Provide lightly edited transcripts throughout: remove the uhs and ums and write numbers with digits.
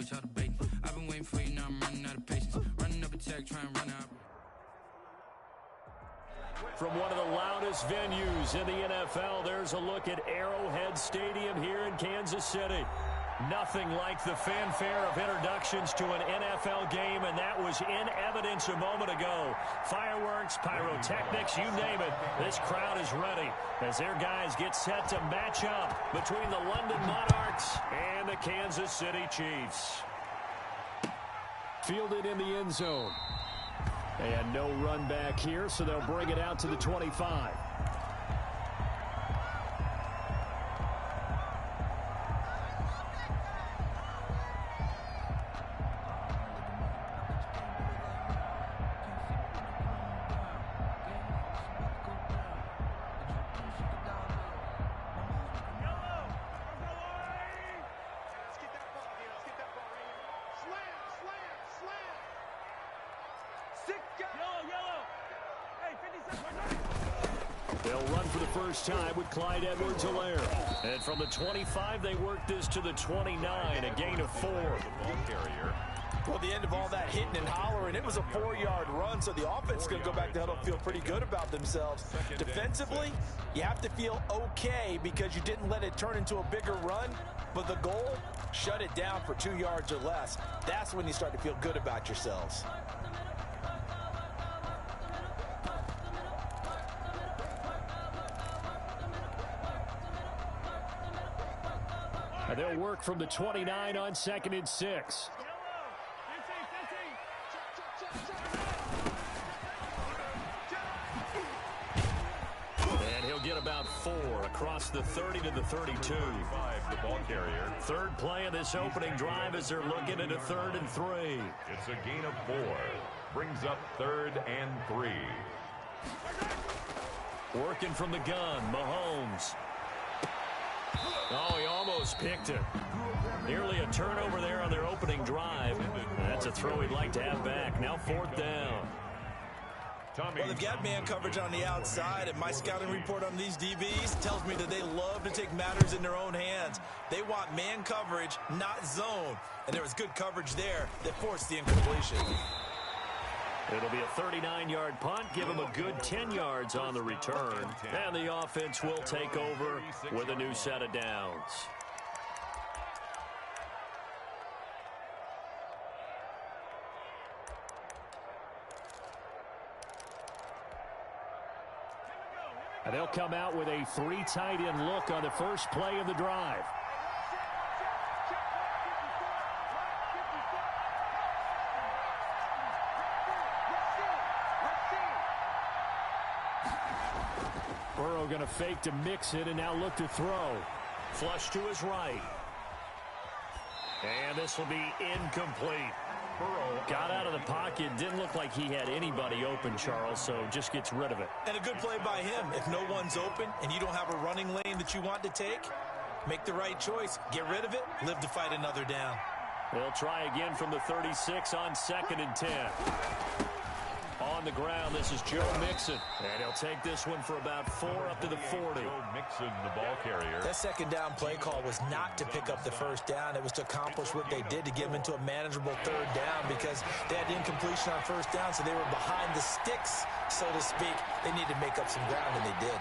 was y'all debating. I've been waiting for you, now I'm running out of patience. Running up a tech, trying to run out. From one of the loudest venues in the NFL, there's a look at Arrowhead Stadium here in Kansas City. Nothing like the fanfare of introductions to an NFL game, and that was in evidence a moment ago. Fireworks, pyrotechnics, you name it. This crowd is ready as their guys get set to match up between the London Monarchs and the Kansas City Chiefs. Fielded in the end zone. And no run back here, so they'll bring it out to the 25. They'll run for the first time with Clyde Edwards-Helaire. And from the 25, they work this to the 29, a gain of 4. Well, the end of all that hitting and hollering, it was a 4-yard run, so the offense is going to go back to huddle and feel pretty good about themselves. Defensively, you have to feel okay because you didn't let it turn into a bigger run, but the goal, shut it down for 2 yards or less. That's when you start to feel good about yourselves. And they'll work from the 29 on 2nd and 6. And he'll get about 4 across the 30 to the 32. The ball carrier. Third play of this opening drive as they're looking at a 3rd and 3. It's a gain of 4. Brings up 3rd and 3. Working from the gun, Mahomes. Oh, he almost picked it. Nearly a turnover there on their opening drive. That's a throw he'd like to have back. Now 4th down. Well, they've got man coverage on the outside, and my scouting report on these DBs tells me that they love to take matters in their own hands. They want man coverage, not zone. And there was good coverage there that forced the incompletion. It'll be a 39-yard punt, give him a good 10 yards on the return. And the offense will take over with a new set of downs. And they'll come out with a 3 tight end look on the first play of the drive. Burrow going to fake to mix it and now look to throw. Flush to his right. And this will be incomplete. Burrow got out of the pocket. Didn't look like he had anybody open, Charles, so just gets rid of it. And a good play by him. If no one's open and you don't have a running lane that you want to take, make the right choice. Get rid of it. Live to fight another down. They'll try again from the 36 on 2nd and 10. On the ground, this is Joe Mixon. And he'll take this one for about 4 up to the 40. Joe Mixon, the ball carrier. That second down play call was not to pick up the first down. It was to accomplish what they did to get them into a manageable 3rd down because they had incompletion on first down, so they were behind the sticks, so to speak. They needed to make up some ground, and they did.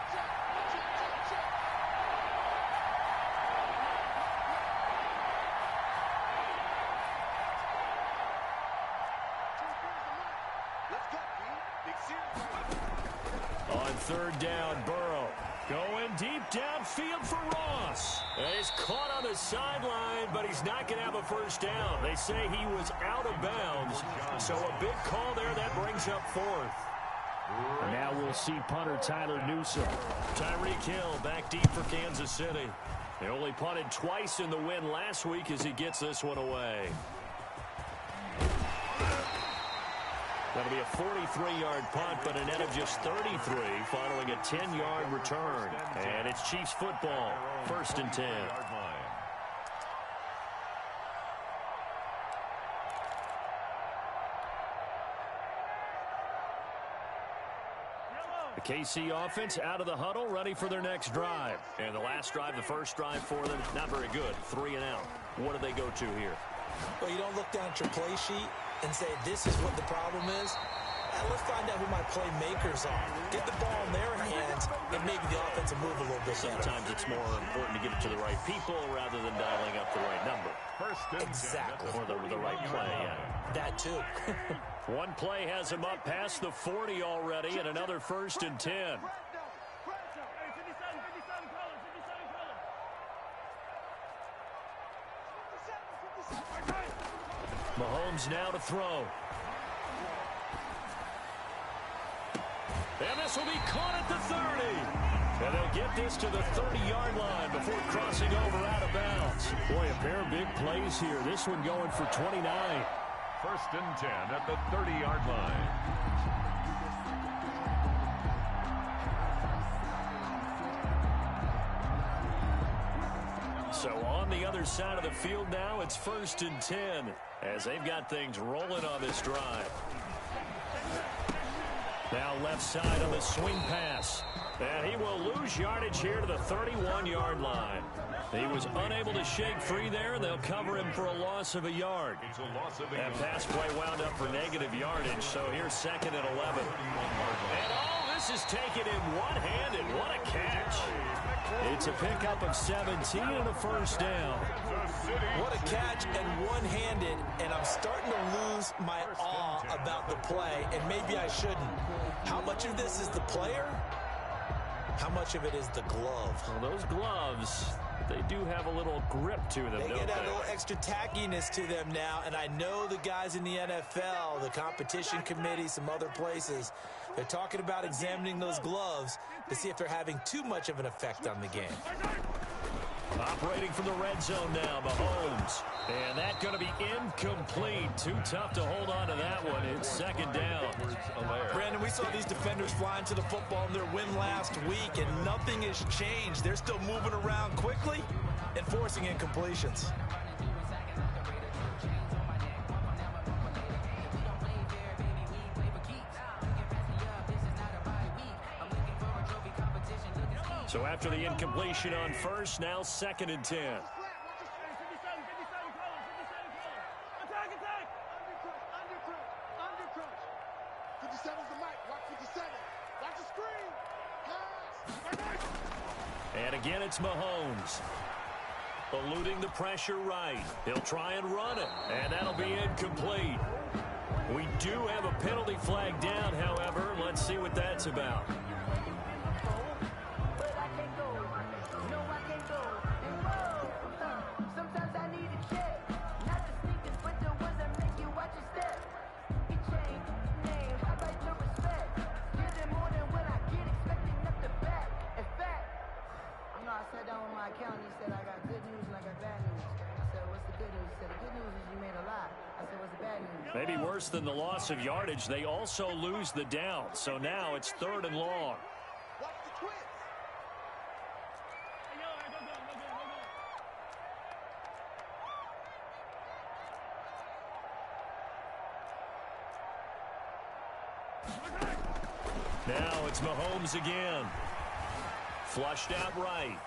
On 3rd down, Burrow going deep downfield for Ross. He's caught on the sideline, but he's not going to have a first down. They say he was out of bounds, so a big call there. That brings up 4th. And now we'll see punter Tyler Newsome. Tyreek Hill back deep for Kansas City. They only punted twice in the win last week as he gets this one away. That'll be a 43-yard punt, but a net of just 33 following a 10-yard return. And it's Chiefs football, 1st and 10. The KC offense out of the huddle, ready for their next drive. And the last drive, the first drive for them, not very good. 3 and out. What do they go to here? Well, you don't look down at your play sheet and say, this is what the problem is. Let's find out who my playmakers are. Get the ball in their hands, and maybe the offense will move a little bit better. Sometimes it's more important to get it to the right people rather than dialing up the right number. Exactly. Or the right play, yeah. That too. One play has him up past the 40 already, and another 1st and 10. Mahomes now to throw. And this will be caught at the 30. And they'll get this to the 30-yard line before crossing over out of bounds. Boy, a pair of big plays here. This one going for 29. 1st and 10 at the 30-yard line. So on the other side of the field now, it's 1st and 10 as they've got things rolling on this drive. Now left side on the swing pass. And he will lose yardage here to the 31-yard line. He was unable to shake free there, and they'll cover him for a loss of a yard. That pass play wound up for negative yardage, so here's 2nd and 11. And all this is taken in one-handed. What a catch. It's a pickup of 17 and a 1st down. What a catch and one-handed, and I'm starting to lose my awe about the play, and maybe I shouldn't. How much of this is the player? How much of it is the glove? Well, those gloves, they do have a little grip to them, They don't get they? a little extra tackiness to them now, and I know the guys in the NFL, the competition committee, some other places, they're talking about examining those gloves to see if they're having too much of an effect on the game. Operating from the red zone now, Mahomes. And that going to be incomplete. Too tough to hold on to that one. It's 2nd down. Brandon, we saw these defenders flying to the football in their win last week, and nothing has changed. They're still moving around quickly and forcing incompletions. So after the incompletion on 1st, now 2nd and 10. And again, it's Mahomes. Eluding the pressure right. He'll try and run it, and that'll be incomplete. We do have a penalty flag down, however. Let's see what that's about. Maybe worse than the loss of yardage, they also lose the down. So now it's 3rd and long. Now it's Mahomes again. Flushed out right.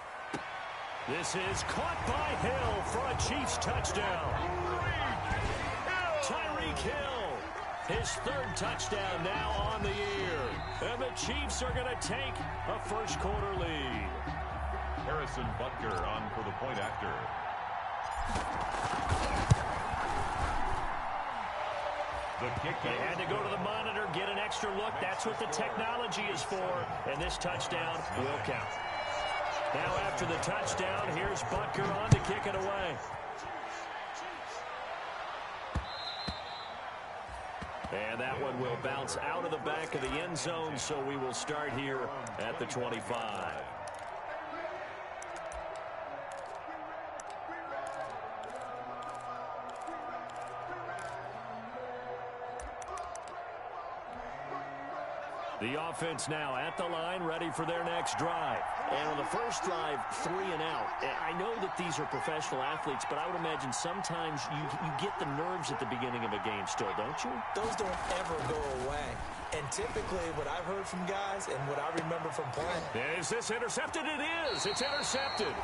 This is caught by Hill for a Chiefs touchdown. Tyreek Hill, his 3rd touchdown now on the year. And the Chiefs are going to take a 1st quarter lead. Harrison Butker on for the point after. They had to go to the monitor, get an extra look. That's what the technology is for. And this touchdown will count. Now after the touchdown, here's Butker on to kick it away. And that one will bounce out of the back of the end zone, so we will start here at the 25. The offense now at the line, ready for their next drive. And on the first drive, 3 and out. I know that these are professional athletes, but I would imagine sometimes you get the nerves at the beginning of a game still, don't you? Those don't ever go away. And typically what I've heard from guys and what I remember from playing. Is this intercepted? It is. It's intercepted.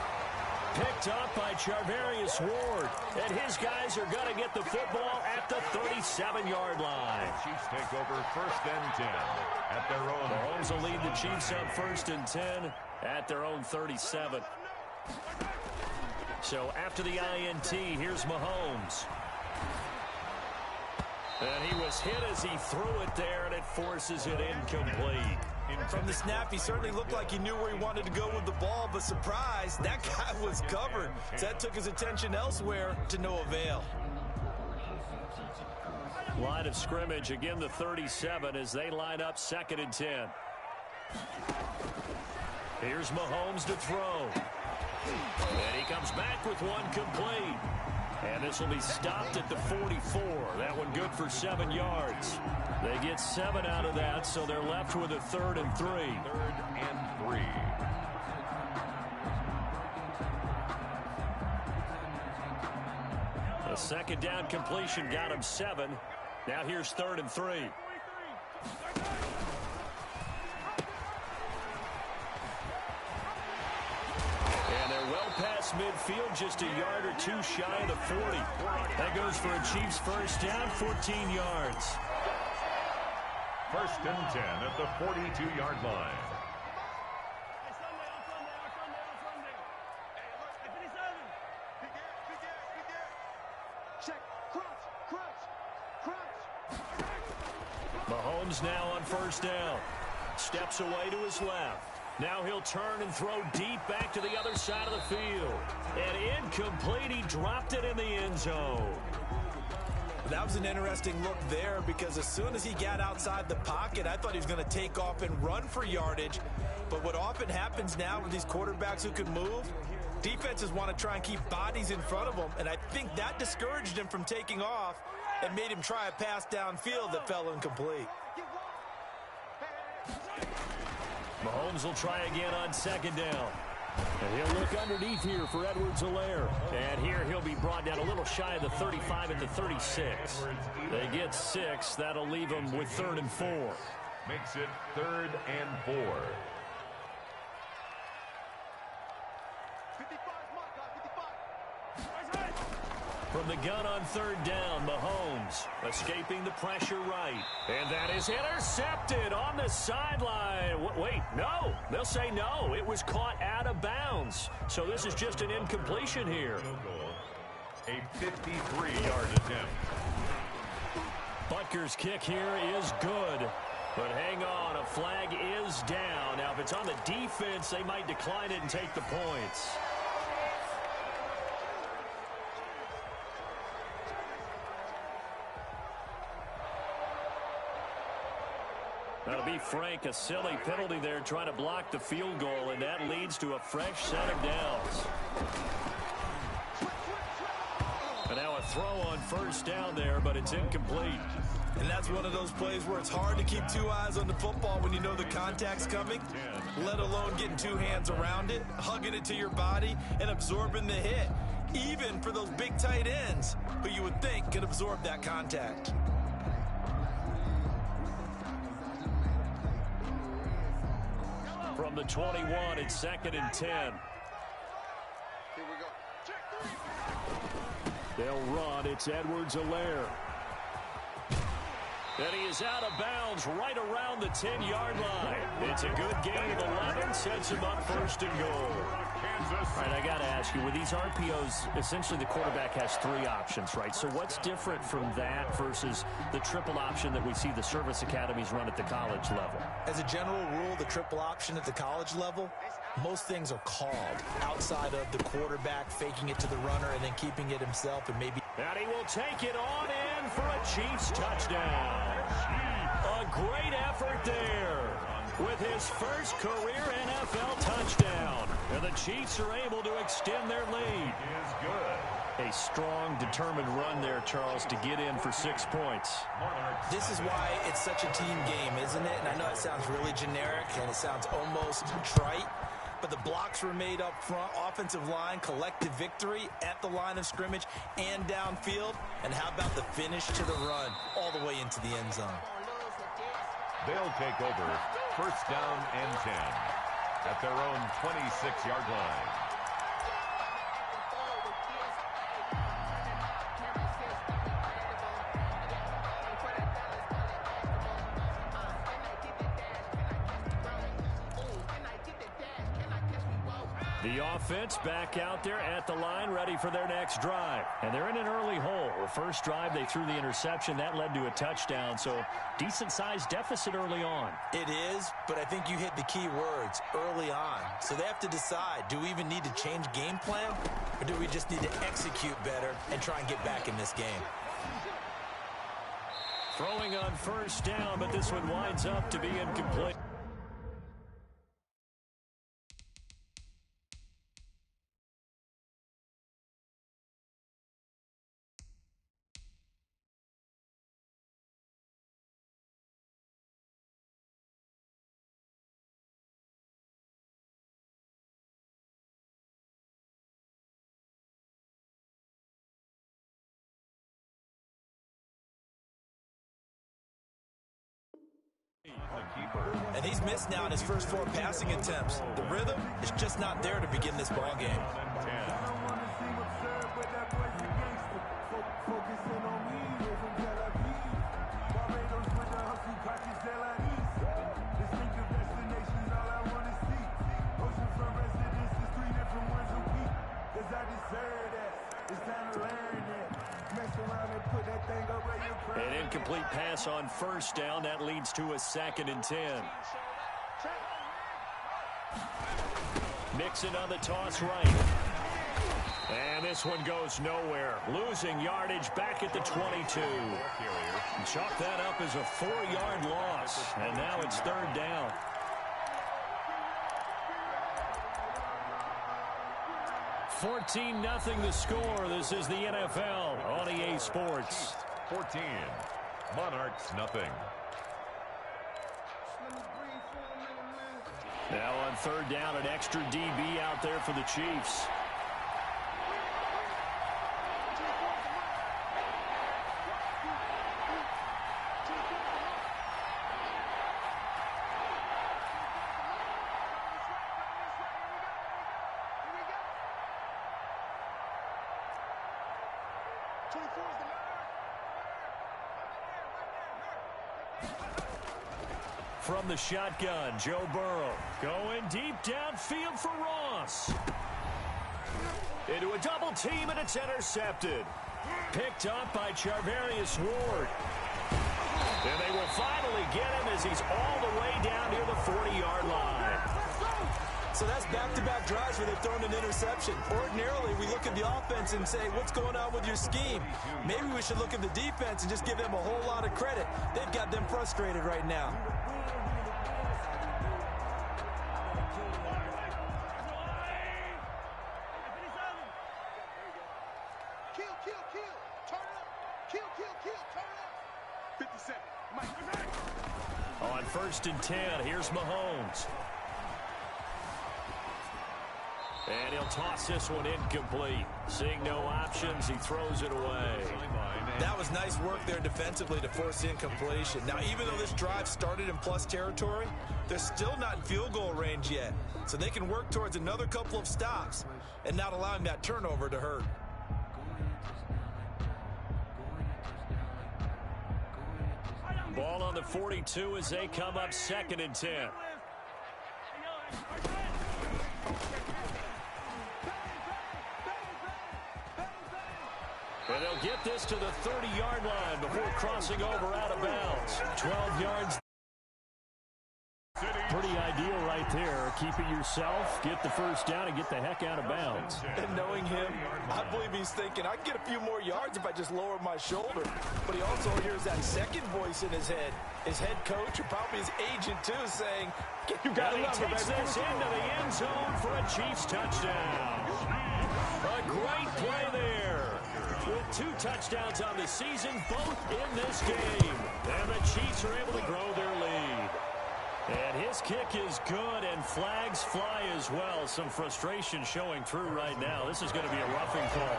picked up by Charvarius Ward. And his guys are going to get the football at the 37-yard line. Chiefs take over 1st and 10 at their own. Mahomes will lead the Chiefs up 1st and 10 at their own 37. So after the INT, here's Mahomes. And he was hit as he threw it there, and it forces it incomplete. From the snap, he certainly looked like he knew where he wanted to go with the ball, but surprise, that guy was covered. So that took his attention elsewhere to no avail. Line of scrimmage, again the 37 as they line up 2nd and 10. Here's Mahomes to throw. And he comes back with one complete. And this will be stopped at the 44. That one good for 7 yards. They get 7 out of that, so they're left with a 3rd and 3. 3rd and 3. A 2nd down completion got him 7. Now here's 3rd and 3. And they're well past midfield, just a yard or two shy of the 40. That goes for a Chiefs first down, 14 yards. 1st and 10 at the 42-yard line. Mahomes now on 1st down. Steps away to his left. Now he'll turn and throw deep back to the other side of the field. And incomplete. He dropped it in the end zone. That was an interesting look there because as soon as he got outside the pocket, I thought he was going to take off and run for yardage. But what often happens now with these quarterbacks who can move, defenses want to try and keep bodies in front of them, and I think that discouraged him from taking off and made him try a pass downfield that fell incomplete. Mahomes will try again on 2nd down. And he'll look underneath here for Edwards-Helaire. And here he'll be brought down a little shy of the 35 at the 36. They get 6. That'll leave them with 3rd and 4. Makes it 3rd and 4. From the gun on 3rd down, Mahomes escaping the pressure right. And that is intercepted on the sideline. Wait, no. They'll say no. It was caught out of bounds. So this is just an incompletion here. A 53-yard attempt. Butker's kick here is good. But hang on, a flag is down. Now, if it's on the defense, they might decline it and take the points. That'll be Frank, a silly penalty there trying to block the field goal, and that leads to a fresh set of downs. And now a throw on 1st down there, but it's incomplete. And that's one of those plays where it's hard to keep 2 eyes on the football when you know the contact's coming, let alone getting 2 hands around it, hugging it to your body, and absorbing the hit, even for those big tight ends who you would think could absorb that contact. From the 21, it's 2nd and 10. Here we go. They'll run. It's Edwards-Helaire. And he is out of bounds right around the 10-yard line. It's a good gain of 11, sets him up 1st and goal. All right, I got to ask you, with these RPOs, essentially the quarterback has 3 options, right? So what's different from that versus the triple option that we see the service academies run at the college level? As a general rule, the triple option at the college level, most things are called outside of the quarterback faking it to the runner and then keeping it himself and maybe. And he will take it on in for a Chiefs touchdown. A great effort there with his first career NFL touchdown. And the Chiefs are able to extend their lead. Is good. A strong, determined run there, Charles, to get in for 6 points. This is why it's such a team game, isn't it? And I know it sounds really generic and it sounds almost trite, but the blocks were made up front, offensive line, collective victory at the line of scrimmage and downfield. And how about the finish to the run all the way into the end zone? They'll take over 1st down and 10 at their own 26-yard line. The offense back out there at the line, ready for their next drive. And they're in an early hole. The first drive, they threw the interception. That led to a touchdown, so decent-sized deficit early on. It is, but I think you hit the key words, early on. So they have to decide, do we even need to change game plan, or do we just need to execute better and try and get back in this game? Throwing on first down, but this one winds up to be incomplete. And he's missed now in his first 4 passing attempts. The rhythm is just not there to begin this ball game. An incomplete pass on first down. That leads to a 2nd and 10. Mixon on the toss right. And this one goes nowhere. Losing yardage back at the 22. Chalk that up as a 4-yard loss. And now it's 3rd down. $14-0 the score. This is the NFL on EA Sports. 14. Monarchs, nothing. Now on 3rd down, an extra DB out there for the Chiefs. From the shotgun, Joe Burrow going deep downfield for Ross. Into a double team, and it's intercepted. Picked up by Charvarius Ward. And they will finally get him as he's all the way down near the 40-yard line. So that's back-to-back drives where they've thrown an interception. Ordinarily, we look at the offense and say, what's going on with your scheme? Maybe we should look at the defense and just give them a whole lot of credit. They've got them frustrated right now. On 1st and 10, here's Mahomes. And he'll toss this one incomplete. Seeing no options, he throws it away. That was nice work there defensively to force incompletion. Now, even though this drive started in plus territory, they're still not in field goal range yet. So they can work towards another couple of stops and not allowing that turnover to hurt. Ball on the 42 as they come up 2nd and 10. And they'll get this to the 30-yard line before crossing over out of bounds. 12 yards. Pretty ideal right there. Keep it yourself, get the first down, and get the heck out of bounds. And knowing him, I believe he's thinking, I can get a few more yards if I just lower my shoulder. But he also hears that second voice in his head. His head coach, or probably his agent, too, saying, you got to he takes this into the end zone for a Chiefs touchdown. A great play there. With 2 touchdowns on the season, both in this game. And the Chiefs are able to grow their lead. And his kick is good, and flags fly as well. Some frustration showing through right now. This is going to be a roughing call.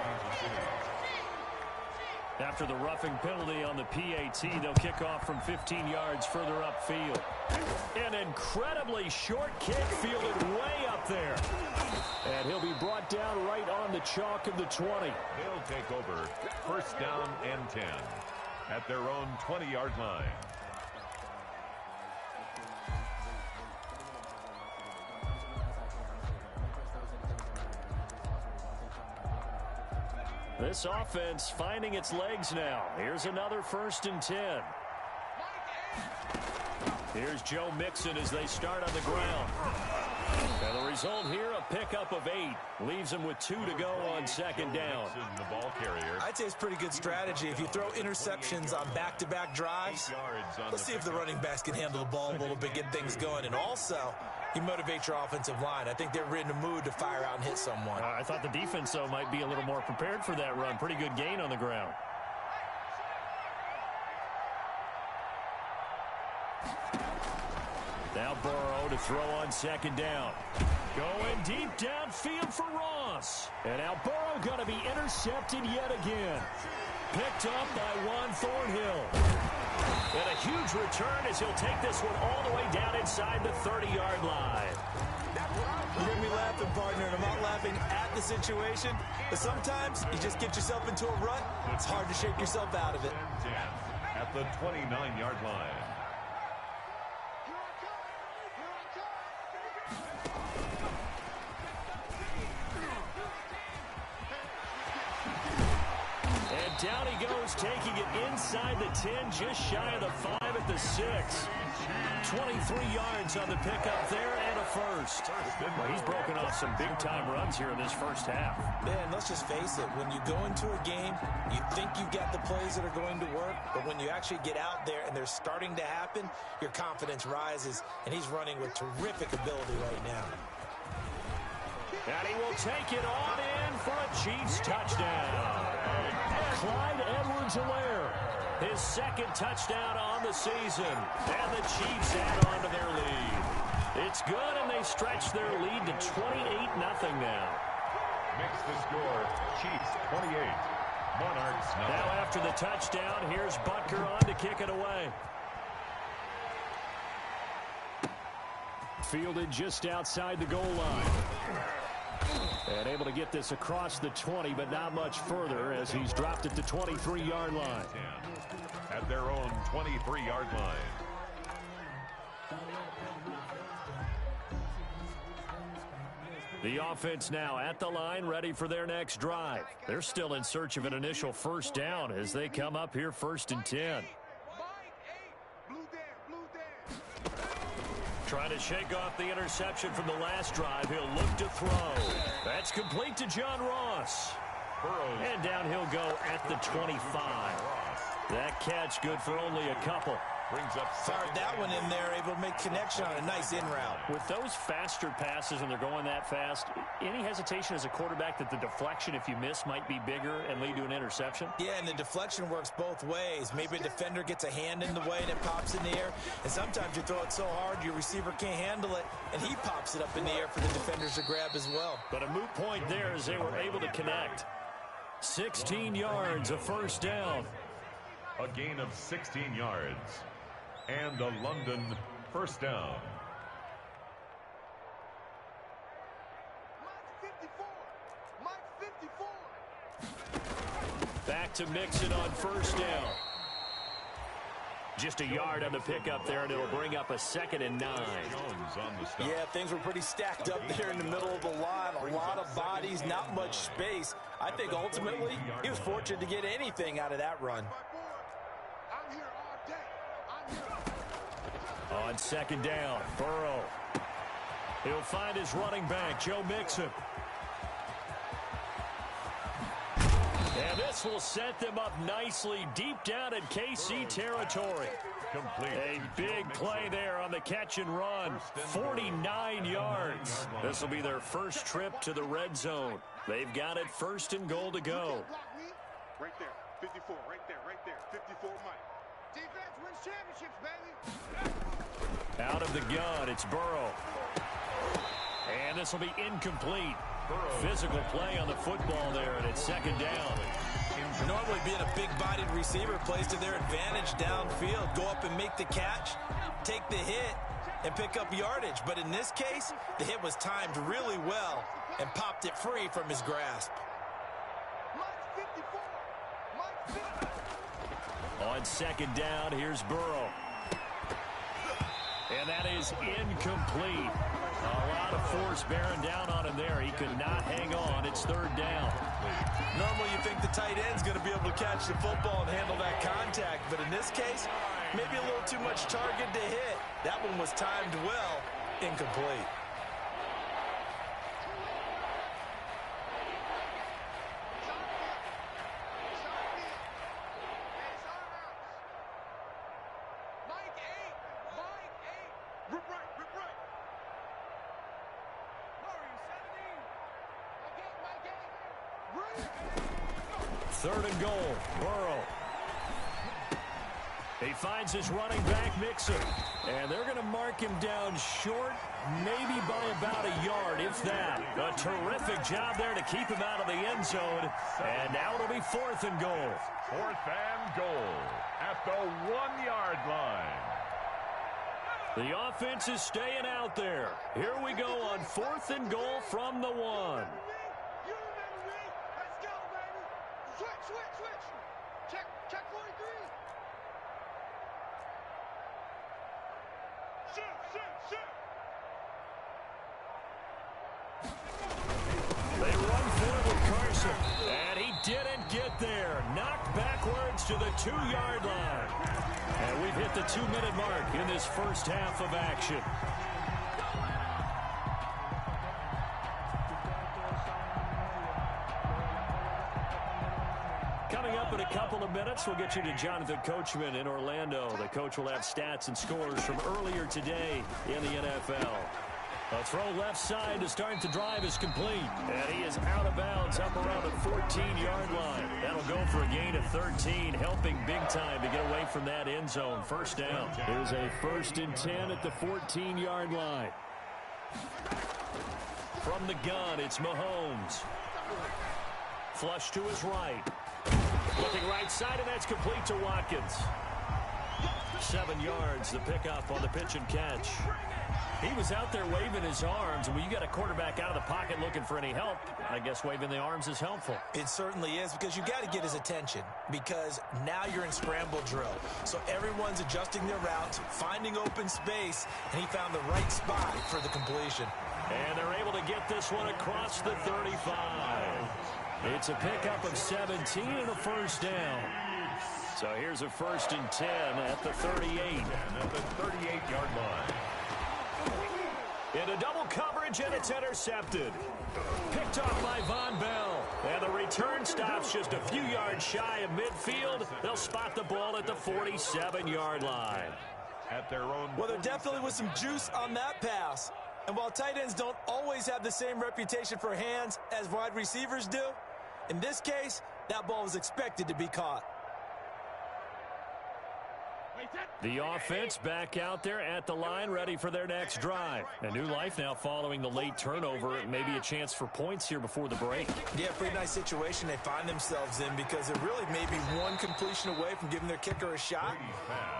After the roughing penalty on the PAT, they'll kick off from 15 yards further upfield. An incredibly short kick fielded way up there. And he'll be brought down right on the chalk of the 20. They'll take over 1st down and 10 at their own 20-yard line. This offense finding its legs now. Here's another 1st and 10. Here's Joe Mixon as they start on the ground. And the result here, a pickup of 8. Leaves him with 2 to go on 2nd down. The ball carrier. I'd say it's pretty good strategy. If you throw interceptions on back-to-back drives, let's see if the running backs can handle the ball a little bit, get things going. And also, you motivate your offensive line. I think they're in the mood to fire out and hit someone. I thought the defense, though, might be a little more prepared for that run. Pretty good gain on the ground. Now Burrow to throw on 2nd down. Going deep downfield for Ross. And now Burrow going to be intercepted yet again. Picked up by Juan Thornhill. And a huge return as he'll take this one all the way down inside the 30-yard line. You're going to be laughing, partner, and I'm not laughing at the situation, but sometimes you just get yourself into a rut. It's hard to shake yourself out of it. At the 29-yard line. Down he goes, taking it inside the 10, just shy of the 5 at the 6. 23 yards on the pickup there and a 1st. Well, he's broken off some big-time runs here in this first half. Man, let's just face it. When you go into a game, you think you've got the plays that are going to work, but when you actually get out there and they're starting to happen, your confidence rises, and he's running with terrific ability right now. And he will take it on in for a Chiefs touchdown. Clyde Edwards-Helaire, his 2nd touchdown on the season. And the Chiefs add on to their lead. It's good, and they stretch their lead to 28-0 now. Makes the score Chiefs 28, Monarchs 9. Now after the touchdown, here's Butker on to kick it away. Fielded just outside the goal line. And able to get this across the 20, but not much further as he's dropped at the 23-yard line. At their own 23-yard line. The offense now at the line, ready for their next drive. They're still in search of an initial 1st down as they come up here 1st and 10. Trying to shake off the interception from the last drive. He'll look to throw. That's complete to John Ross. And down he'll go at the 25. That catch good for only a couple. Brings up fired that one in there, able to make connection on a nice in route. With those faster passes when they're going that fast, any hesitation as a quarterback that the deflection, if you miss, might be bigger and lead to an interception? Yeah, and the deflection works both ways. Maybe a defender gets a hand in the way and it pops in the air. And sometimes you throw it so hard your receiver can't handle it, and he pops it up in the air for the defenders to grab as well. But a moot point there as they were able to connect. 16 yards, a 1st down. a gain of 16 yards. And a London 1st down. Back to Mixon on 1st down. Just a yard on the pickup there, and it'll bring up a 2nd and 9. Jones on the stop. Yeah, things were pretty stacked up there in the middle of the line. A lot of bodies, not much space. I think ultimately he was fortunate to get anything out of that run. On 2nd down, Burrow. He'll find his running back, Joe Mixon. And this will set them up nicely deep down in KC territory. Complete. A big play there on the catch and run. 49 yards. This will be their first trip to the red zone. They've got it 1st and goal to go. Right there, 54, right there, 54, Mike. Defense wins championships, baby. Out of the gun, it's Burrow. And this will be incomplete. Physical play on the football there, and it's 2nd down. Normally being a big-bodied receiver plays to their advantage downfield. Go up and make the catch, take the hit, and pick up yardage. But in this case, the hit was timed really well and popped it free from his grasp. On 2nd down, here's Burrow. And that is incomplete. A lot of force bearing down on him there. He could not hang on. It's third down. Normally you think the tight end's going to be able to catch the football and handle that contact, but in this case, maybe a little too much target to hit. That one was timed well, incomplete. Third and goal, Burrow. He finds his running back, Mixon. And they're going to mark him down short, maybe by about a yard, if that. A terrific job there to keep him out of the end zone. And now it'll be fourth and goal. Fourth and goal at the 1-yard line. The offense is staying out there. Here we go on fourth and goal from the 1. They run for it with Carson, and he didn't get there. Knocked backwards to the 2-yard line. And we've hit the 2-minute mark in this first half of action. Coming up in a couple of minutes, we'll get you to Jonathan Coachman in Orlando. The coach will have stats and scores from earlier today in the NFL. A throw left side to start the drive is complete. And he is out of bounds up around the 14-yard line. That'll go for a gain of 13, helping big time to get away from that end zone. First down. Here's a 1st and 10 at the 14-yard line. From the gun, it's Mahomes. Flush to his right. Looking right side, and that's complete to Watkins. 7 yards, the pickup on the pitch and catch. He was out there waving his arms, and when you got a quarterback out of the pocket looking for any help, I guess waving the arms is helpful. It certainly is, because you got to get his attention, because now you're in scramble drill. So everyone's adjusting their routes, finding open space, and he found the right spot for the completion. And they're able to get this one across the 35. It's a pickup of 17 and a first down. So here's a 1st and 10 at the 38. At the 38-yard line. Into double coverage, and it's intercepted. Picked off by Von Bell. And the return stops just a few yards shy of midfield. They'll spot the ball at the 47-yard line. At their own. Well, there definitely was some juice on that pass. And while tight ends don't always have the same reputation for hands as wide receivers do, in this case, that ball was expected to be caught. The offense back out there at the line, ready for their next drive. A new life now following the late turnover. Maybe a chance for points here before the break. Yeah, pretty nice situation they find themselves in, because they're really maybe one completion away from giving their kicker a shot,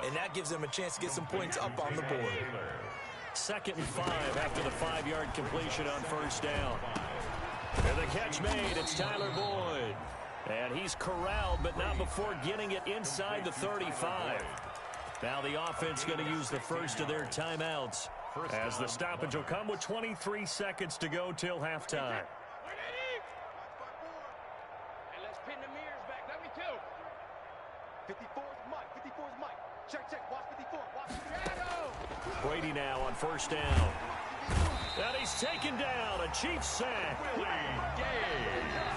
and that gives them a chance to get some points up on the board. 2nd and 5 after the 5-yard completion on first down. And the catch made, it's Tyler Boyd. And he's corralled, but not before getting it inside the 35. Now the offense going to use the first of their timeouts, as the stoppage will come with 23 seconds to go till halftime. And let's pin the mirrors back. Let me too. 54's Mike. 54's Mike. Check, check. Watch 54. Watch shadow. Brady now on first down. And he's taken down. A Chiefs sack.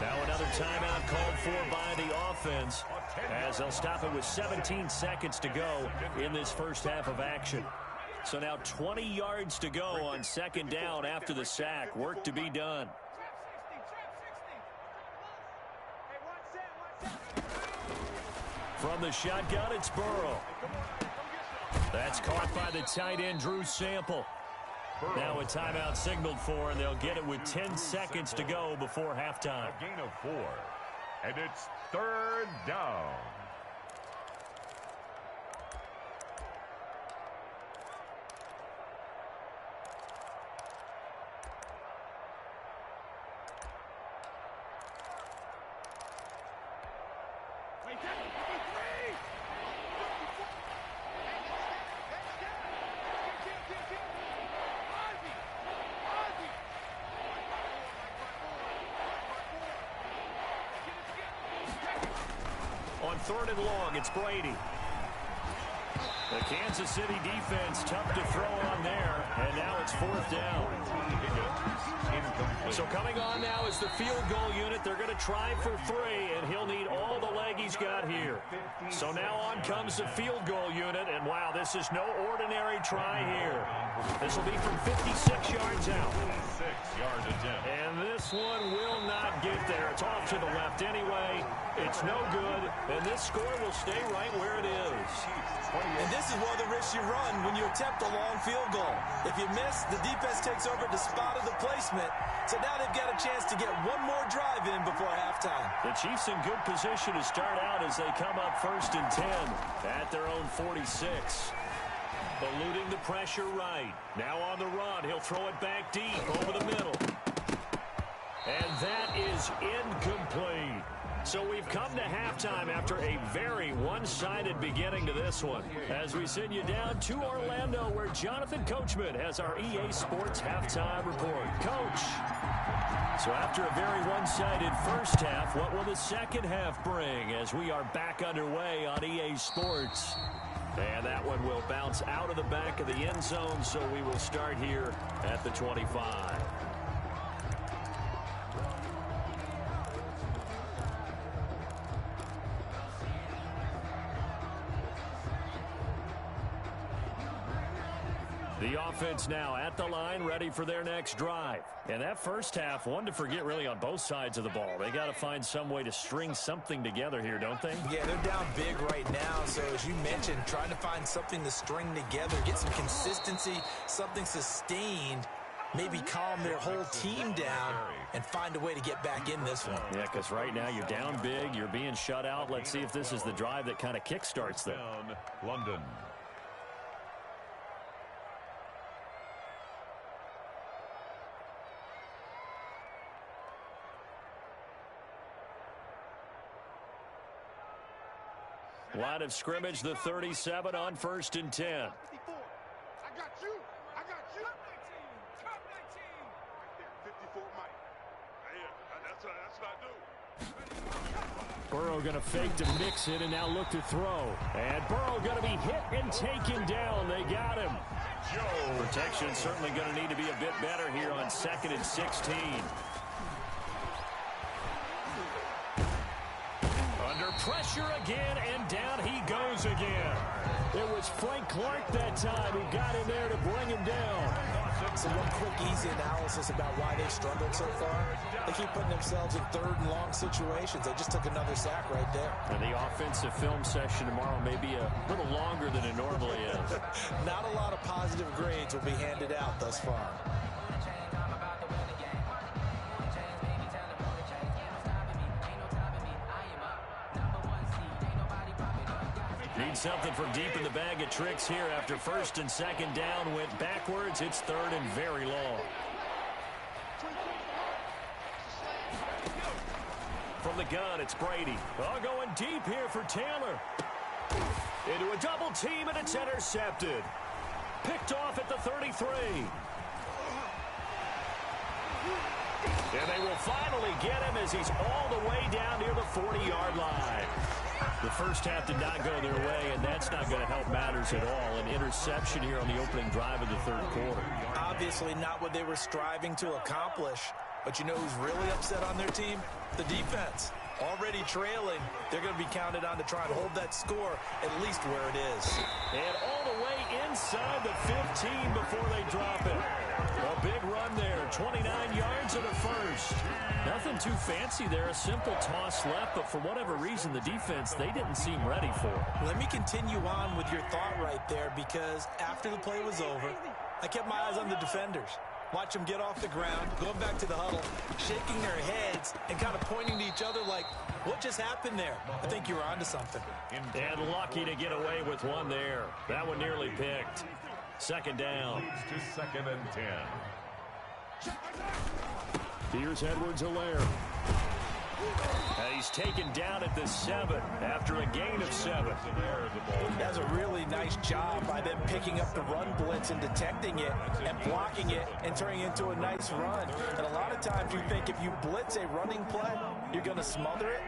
Now another timeout called for by the offense, as they'll stop it with 17 seconds to go in this first half of action. So now 20 yards to go on 2nd down after the sack. Work to be done. From the shotgun, it's Burrow. That's caught by the tight end, Drew Sample. Now a timeout signaled for, and they'll get it with 10 seconds to go before halftime. A gain of 4. And it's 3rd down. 3rd and long. It's Brady. The Kansas City defense tough to throw on there, and now it's 4th down. So coming on now is the field goal unit. They're going to try for 3, and he'll need all the leg he's got here. So now on comes the field goal unit, and wow, this is no ordinary try here. This will be from 56 yards out. 6-yard attempt. And this one will not get there. It's off to the left anyway. It's no good, and this score will stay right where it is. And this is one of the risks you run when you attempt a long field goal. If you miss, the defense takes over the spot of the placement. So now they've got a chance to get one more drive in before halftime. The Chiefs in good position to start out as they come up 1st and 10 at their own 46. Eluding the pressure right. Now on the run. He'll throw it back deep over the middle. And that is incomplete. So we've come to halftime after a very one-sided beginning to this one. As we send you down to Orlando, where Jonathan Coachman has our EA Sports halftime report. Coach. So after a very one-sided first half, what will the second half bring as we are back underway on EA Sports? And that one will bounce out of the back of the end zone, so we will start here at the 25. The offense now at the line, ready for their next drive. And that first half, one to forget really on both sides of the ball. They got to find some way to string something together here, don't they? Yeah, they're down big right now. So as you mentioned, trying to find something to string together, get some consistency, something sustained, maybe calm their whole team down and find a way to get back in this one. Yeah, because right now you're down big, you're being shut out. Let's see if this is the drive that kind of kickstarts them. London. Line of scrimmage, the 37 on 1st and 10. 54. I got you. I got you. Top 19. Right there, 54 Mike. Yeah, that's what I do. Burrow going to fake to mix it and now look to throw. And Burrow going to be hit and taken down. They got him. Protection certainly going to need to be a bit better here on 2nd and 16. Pressure again, and down he goes again. It was Frank Clark that time who got in there to bring him down. So one quick, easy analysis about why they've struggled so far. They keep putting themselves in 3rd and long situations. They just took another sack right there. And the offensive film session tomorrow may be a little longer than it normally is. Not a lot of positive grades will be handed out thus far. Need something from deep in the bag of tricks here after 1st and 2nd down went backwards. It's 3rd and very long. From the gun, it's Brady. Oh, going deep here for Taylor. Into a double team, and it's intercepted. Picked off at the 33. And they will finally get him as he's all the way down near the 40-yard line. The first half did not go their way, and that's not going to help matters at all. An interception here on the opening drive of the 3rd quarter. Obviously not what they were striving to accomplish. But you know who's really upset on their team? The defense. Already trailing, they're going to be counted on to try and hold that score at least where it is. And all the way inside the 15 before they drop it. A big run there, 29 yards and a first. Nothing too fancy there, a simple toss left, but for whatever reason, the defense, they didn't seem ready for it. Let me continue on with your thought right there, because after the play was over, I kept my eyes on the defenders. Watch them get off the ground, going back to the huddle, shaking their heads, and kind of pointing to each other like, what just happened there? I think you were onto something. And lucky to get away with one there. That one nearly picked. 2nd down. To 2nd and 10. Here's Edwards-Helaire. He's taken down at the 7 after a gain of 7. That's a really nice job by them picking up the run blitz and detecting it and blocking it and turning it into a nice run. And a lot of times you think if you blitz a running play, you're going to smother it.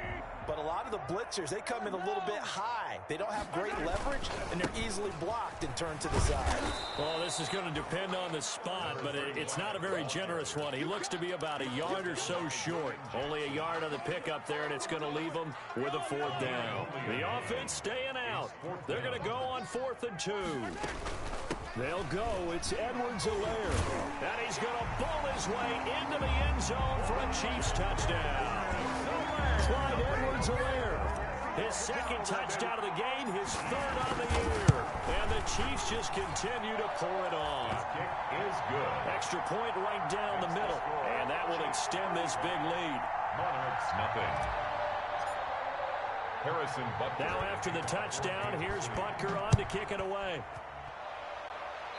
But a lot of the blitzers, they come in a little bit high. They don't have great leverage, and they're easily blocked and turned to the side. Well, this is going to depend on the spot, but it's not a very generous one. He looks to be about a yard or so short. Only a yard on the pickup there, and it's going to leave him with a 4th down. The offense staying out. They're going to go on 4th and 2. They'll go. It's Edwards-Helaire. And he's going to bull his way into the end zone for a Chiefs touchdown. Clyde Edwards-Helaire. His 2nd touchdown of the game, his 3rd on the year. And the Chiefs just continue to pour it on. Kick is good. Extra point right down the middle. And that will extend this big lead. Monarchs, nothing. Harrison Butker. Now after the touchdown, here's Butker on to kick it away.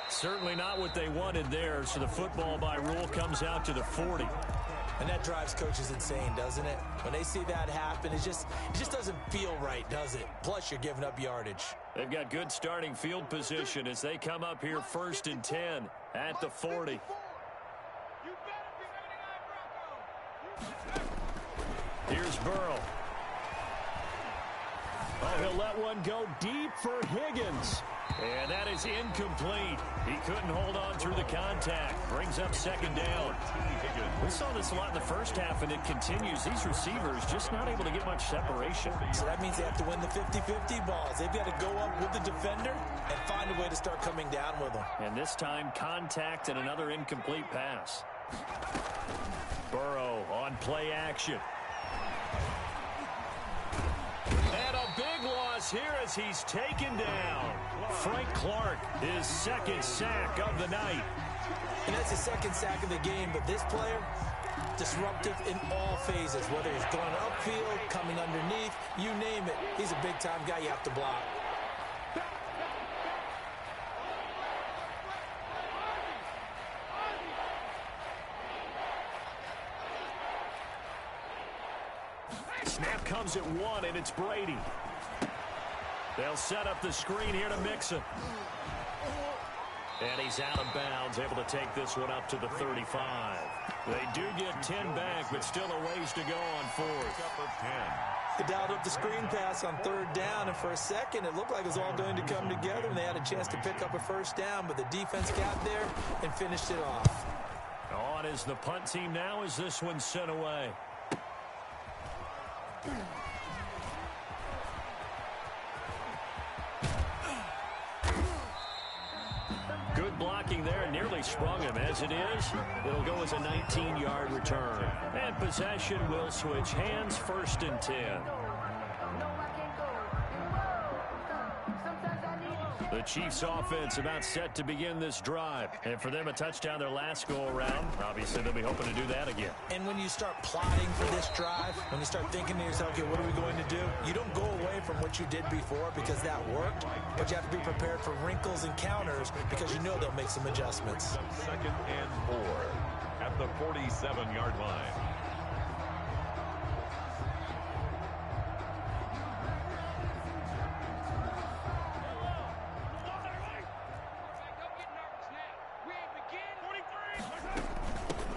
Certainly not what they wanted there, so the football by rule comes out to the 40. And that drives coaches insane, doesn't it? When they see that happen, it just doesn't feel right, does it? Plus, you're giving up yardage. They've got good starting field position as they come up here 1st and 10 at the 40. Here's Burrow. Oh, he'll let one go deep for Higgins. And that is incomplete. He couldn't hold on through the contact. Brings up 2nd down. We saw this a lot in the first half, and it continues. These receivers just not able to get much separation. So that means they have to win the 50-50 balls. They've got to go up with the defender and find a way to start coming down with them. And this time, contact and another incomplete pass. Burrow on play action. And a big loss here as he's taken down. Frank Clark, his 2nd sack of the night. And that's his 2nd sack of the game, but this player, disruptive in all phases, whether he's going upfield, coming underneath, you name it. He's a big-time guy you have to block. Snap comes at 1, and it's Brady. They'll set up the screen here to Mixon. And he's out of bounds, able to take this one up to the 35. They do get 10 back, but still a ways to go on 4th. They dialed up the screen pass on 3rd down, and for a second, it looked like it was all going to come together, and they had a chance to pick up a 1st down, but the defense got there and finished it off. On is the punt team now as this one's sent away. Good blocking there, nearly sprung him. As it is, it'll go as a 19-yard return. And possession will switch hands, 1st and 10. The Chiefs offense about set to begin this drive. And for them, a touchdown their last go-around. Obviously, they'll be hoping to do that again. And when you start plotting for this drive, when you start thinking to yourself, okay, what are we going to do? You don't go away from what you did before because that worked, but you have to be prepared for wrinkles and counters because you know they'll make some adjustments. 2nd and 4 at the 47-yard line.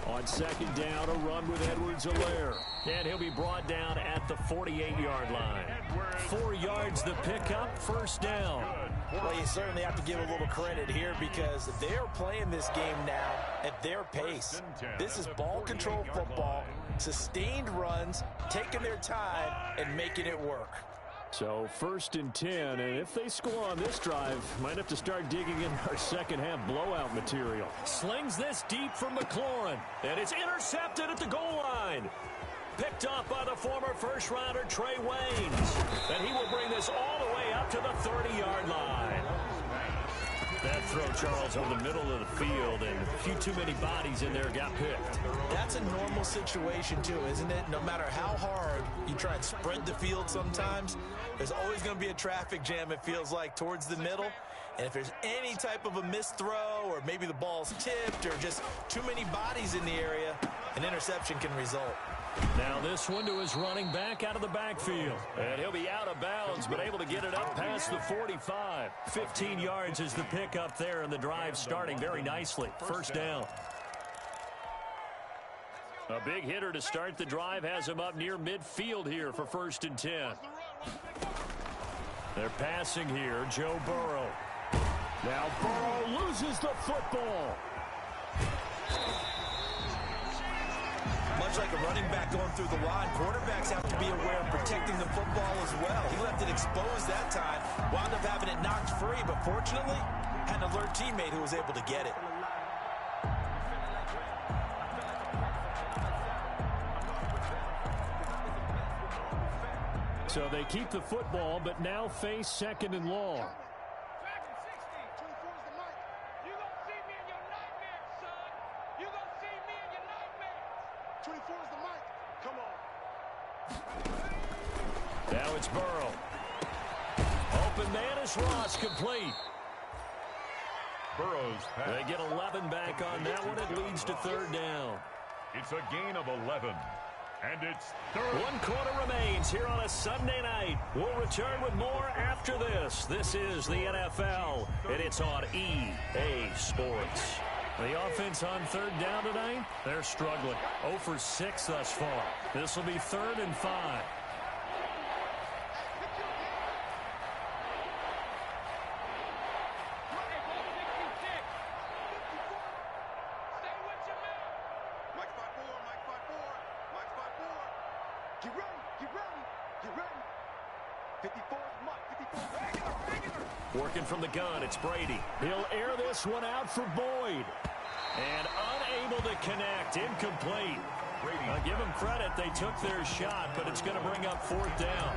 On 2nd down, a run with Edwards-Helaire. And he'll be brought down at the 48-yard line. 4 yards the pickup, 1st down. Well, you certainly have to give a little credit here because they're playing this game now at their pace. This is ball control football, sustained runs, taking their time, and making it work. So 1st and 10, and if they score on this drive, might have to start digging in our second half blowout material. Slings this deep from McLaurin, and it's intercepted at the goal line. Picked up by the former first-rounder Trey Waynes, and he will bring this all the way up to the 30-yard line. That throw, Charles, over the middle of the field, and a few too many bodies in there got picked. That's a normal situation, too, isn't it? No matter how hard you try and spread the field sometimes, there's always going to be a traffic jam, it feels like, towards the middle. And if there's any type of a missed throw or maybe the ball's tipped or just too many bodies in the area, an interception can result. Now this one to his running back out of the backfield. And he'll be out of bounds, but able to get it up past the 45. 15 yards is the pickup there, and the drive starting very nicely. 1st down. A big hitter to start the drive has him up near midfield here for 1st and 10. They're passing here, Joe Burrow. Now Burrow loses the football. Much like a running back going through the line, quarterbacks have to be aware of protecting the football as well. He left it exposed that time, wound up having it knocked free, but fortunately, had an alert teammate who was able to get it. So they keep the football, but now face 2nd and long. Now it's Burrow. Open man is Ross, complete. Burrow's pass. They get 11 back on that one. It leads to 3rd down. It's a gain of 11. And it's 3rd. 1 quarter remains here on a Sunday night. We'll return with more after this. This is the NFL, and it's on EA Sports. The offense on 3rd down tonight, they're struggling. 0 for 6 thus far. This will be 3rd and 5. Working from the gun, it's Brady. He'll air this one out for Boyd. And unable to connect, incomplete. I'll give them credit, they took their shot, but it's going to bring up 4th down.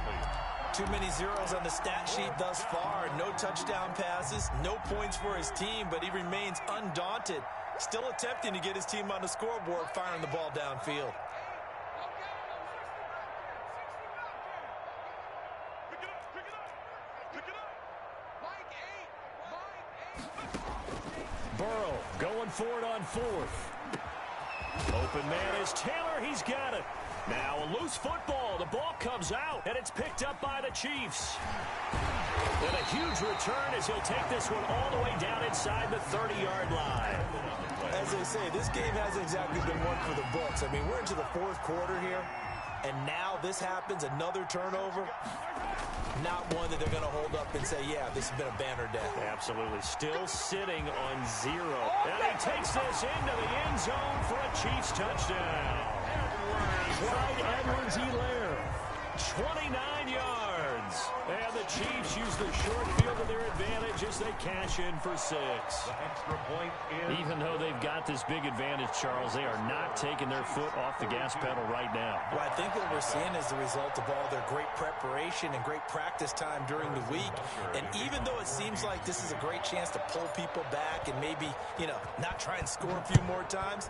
Too many zeros on the stat sheet thus far. No touchdown passes, no points for his team, but he remains undaunted. Still attempting to get his team on the scoreboard, firing the ball downfield. Burrow going for it on 4th. Open man is Taylor. He's got it. Now a loose football. The ball comes out, and it's picked up by the Chiefs. And a huge return as he'll take this one all the way down inside the 30-yard line. As they say, this game hasn't exactly been one for the books. I mean, we're into the 4th quarter here, and now this happens, another turnover. Not one that they're going to hold up and say, yeah, this has been a banner day. Absolutely. Still sitting on 0. And he takes this into the end zone for a Chiefs touchdown. Clyde Edwards-Helaire, 29 yards. And the Chiefs use the short field to their advantage as they cash in for 6. Extra point in. Even though they've got this big advantage, Charles, they are not taking their foot off the gas pedal right now. Well, I think what we're seeing is the result of all their great preparation and great practice time during the week. And even though it seems like this is a great chance to pull people back and maybe, not try and score a few more times,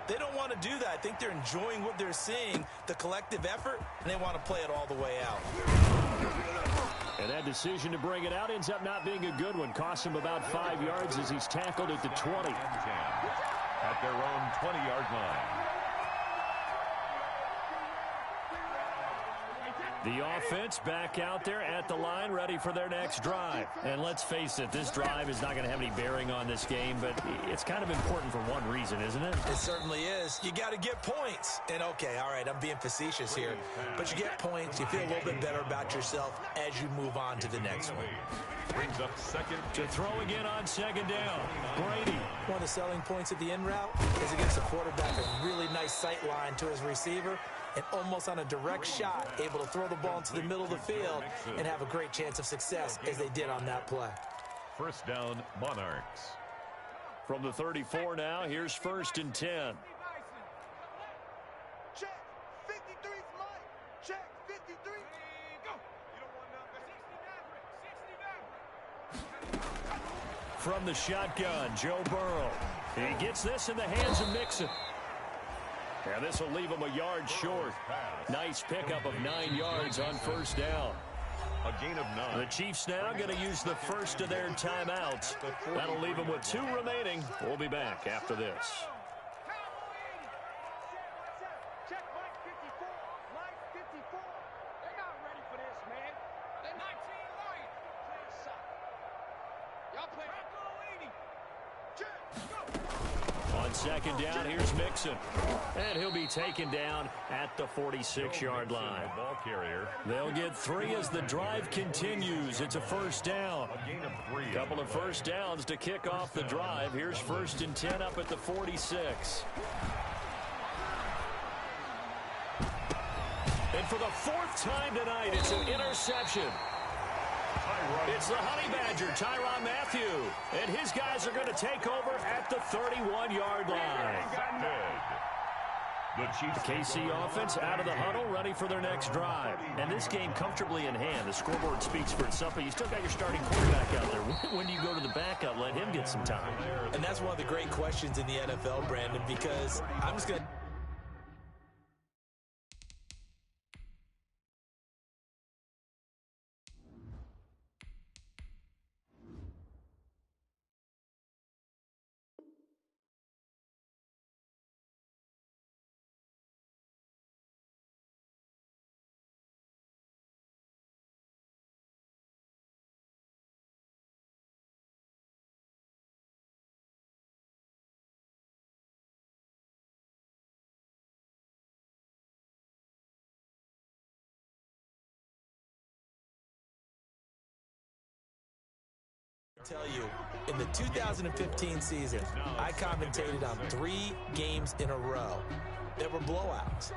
they don't want to do that. I think they're enjoying what they're seeing, the collective effort, and they want to play it all the way out. And that decision to bring it out ends up not being a good one. Costs him about 5 yards as he's tackled at the 20. At their own 20-yard line. The offense back out there at the line, ready for their next drive. And let's face it, this drive is not going to have any bearing on this game, but it's kind of important for one reason, isn't it? It certainly is. You got to get points. And, okay, all right, I'm being facetious here. But you get points, you feel a little bit better about yourself as you move on to the next one. Brings up 2nd. To throw again on 2nd down. Brady. One of the selling points of the in route is against a quarterback, a really nice sight line to his receiver, and almost on a direct shot, able to throw the ball into the middle of the field and have a great chance of success as they did on that play. 1st down, Monarchs. From the 34 now, here's 1st and 10. Check. 53's Mike. Check. 53. Go. You don't want nothing. 69. From the shotgun, Joe Burrow. He gets this in the hands of Mixon. And this will leave him a yard short. Nice pickup of 9 yards on 1st down. A gain of 9. The Chiefs now going to use the first of their timeouts. That'll leave them with 2 remaining. We'll be back after this. Check Mike 54. Mike 54. They're not ready for this, man. They're 19 light. Playing soccer. Y'all play. Check. Go. On second down. Here's Mixon. And he'll be taken down at the 46-yard line. Ball carrier. They'll get 3 as the drive continues. It's a first down. A gain of 3. Couple of first downs to kick off the drive. Here's 1st and 10 up at the 46. And for the 4th time tonight, it's an interception. It's the Honey Badger, Tyrann Mathieu. And his guys are going to take over at the 31-yard line. The KC offense out of the huddle, ready for their next drive. And this game comfortably in hand. The scoreboard speaks for itself, but you still got your starting quarterback out there. When do you go to the backup? Let him get some time. And that's one of the great questions in the NFL, Brandon, because I'm just going to... tell you, in the 2015 season, I commentated on 3 games in a row that were blowouts.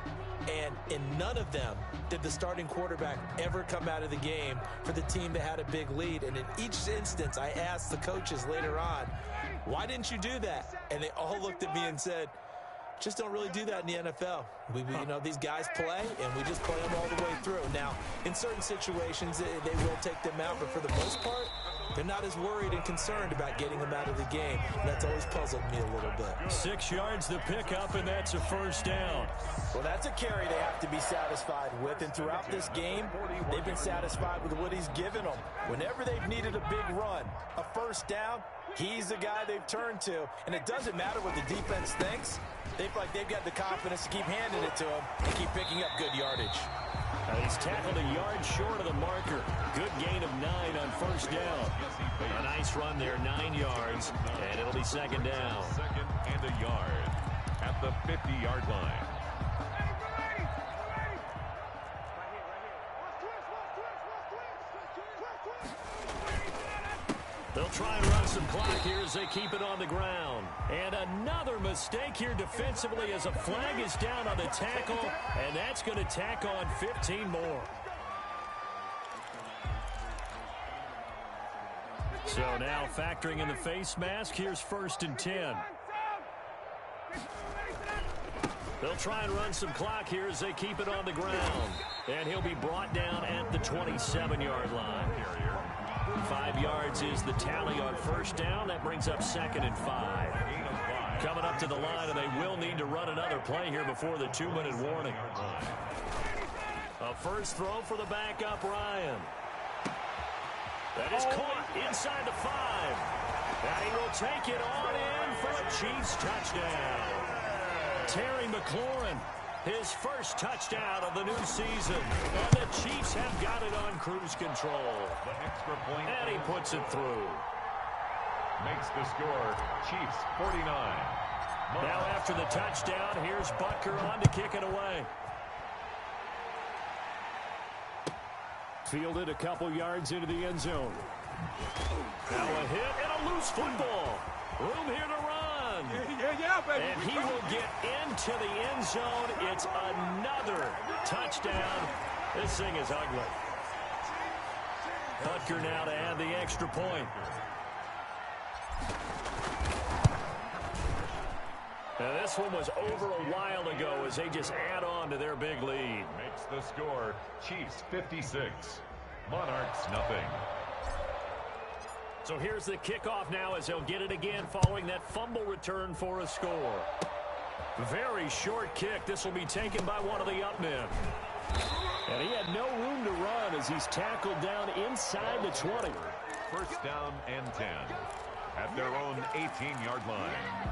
And in none of them did the starting quarterback ever come out of the game for the team that had a big lead. And in each instance, I asked the coaches later on, why didn't you do that? And they all looked at me and said, just don't really do that in the NFL. You know, these guys play, and we just play them all the way through. Now, in certain situations, they will take them out, but for the most part, they're not as worried and concerned about getting them out of the game. And that's always puzzled me a little bit. 6 yards to pick up, and that's a first down. Well, that's a carry they have to be satisfied with. And throughout this game, they've been satisfied with what he's given them. Whenever they've needed a big run, a first down, he's the guy they've turned to. And it doesn't matter what the defense thinks. They feel like they've got the confidence to keep handing it to him and keep picking up good yardage. He's tackled a yard short of the marker. Good gain of 9 on first down. A nice run there, 9 yards, and it'll be second down. 2nd and a yard at the 50-yard line. They'll try and run some clock here as they keep it on the ground. And another mistake here defensively as a flag is down on the tackle, and that's going to tack on 15 more. So now factoring in the face mask, here's 1st and 10. They'll try and run some clock here as they keep it on the ground. And he'll be brought down at the 27-yard line. 5 yards is the tally on first down. That brings up 2nd and 5. Coming up to the line, and they will need to run another play here before the 2-minute warning. A first throw for the backup, Ryan. That is caught inside the 5. And he will take it on in for a Chiefs touchdown. Terry McLaurin, his first touchdown of the new season. And the Chiefs have got it on cruise control. The extra point. And he puts it through. Makes the score Chiefs 49. Now after the touchdown, here's Butker on to kick it away. Fielded a couple yards into the end zone. Now a hit and a loose football. Room here to run. Yeah, baby. And he will get into the end zone. It's another touchdown. This thing is ugly. Butker now to add the extra point. Now this one was over a while ago as they just add on to their big lead. Makes the score Chiefs 56. Monarchs nothing. So here's the kickoff now as they'll get it again following that fumble return for a score. Very short kick. This will be taken by one of the up men. And he had no room to run as he's tackled down inside the 20. First down and 10 at their own 18-yard line.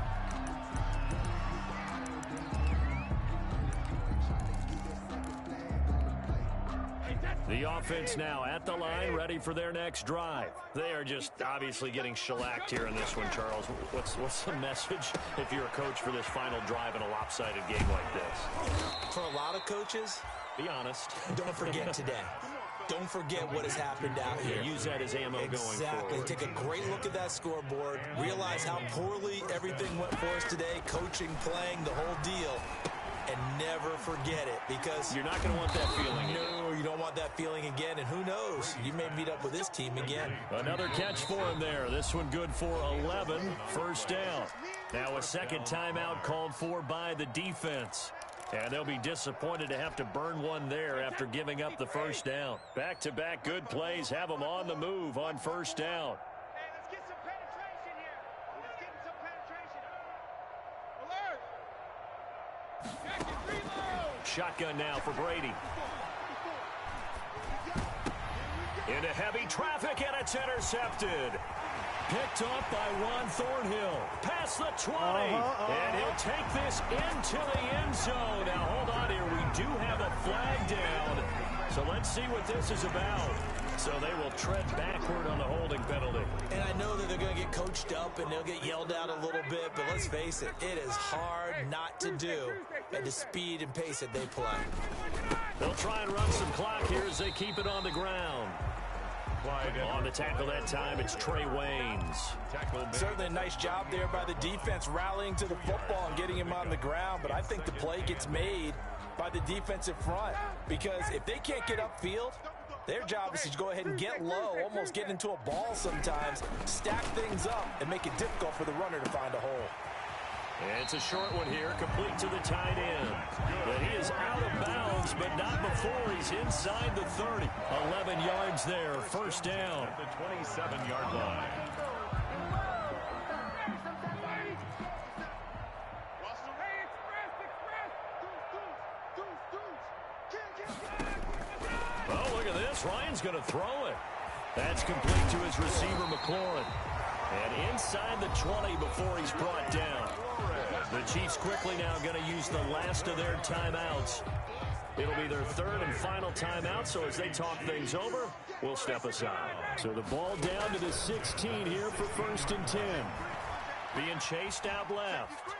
The offense now at the line, ready for their next drive. They are just obviously getting shellacked here in this one, Charles. What's the message if you're a coach for this final drive in a lopsided game like this? For a lot of coaches, be honest. Don't forget today. Don't forget what has happened out here. Use that as ammo going forward. Exactly. Take a great look at that scoreboard. Realize how poorly everything went for us today. Coaching, playing, the whole deal. And never forget it, because you're not going to want that feeling again. No, you don't want that feeling again. And who knows? You may meet up with this team again. Another catch for him there. This one good for 11. First down. Now a second timeout called for by the defense. And they'll be disappointed to have to burn one there after giving up the first down. Back-to-back good plays have them on the move on first down. Hey, let's get some penetration here. Let's get some penetration. Alert! Jacket, reload! Shotgun now for Brady. Into heavy traffic, and it's intercepted. Picked up by Juan Thornhill. Past the 20. And he'll take this into the end zone. Now, hold on here. We do have a flag down. So let's see what this is about. So they will tread backward on the holding penalty. And I know that they're going to get coached up and they'll get yelled at a little bit, but let's face it, it is hard not to do at the speed and pace that they play. They'll try and run some clock here as they keep it on the ground. On the tackle that time, it's Trey Waynes. Certainly a nice job there by the defense, rallying to the football and getting him on the ground. But I think the play gets made by the defensive front, because if they can't get upfield, their job is to go ahead and get low, almost get into a ball sometimes, stack things up, and make it difficult for the runner to find a hole. It's a short one here, complete to the tight end. But he is out of bounds, but not before he's inside the 30. 11 yards there, first down. At the 27-yard line. Oh, look at this. Ryan's going to throw it. That's complete to his receiver, McLaurin. And inside the 20 before he's brought down. The Chiefs quickly now going to use the last of their timeouts. It'll be their third and final timeout, so as they talk things over, we'll step aside. So the ball down to the 16 here for first and 10. Being chased out left.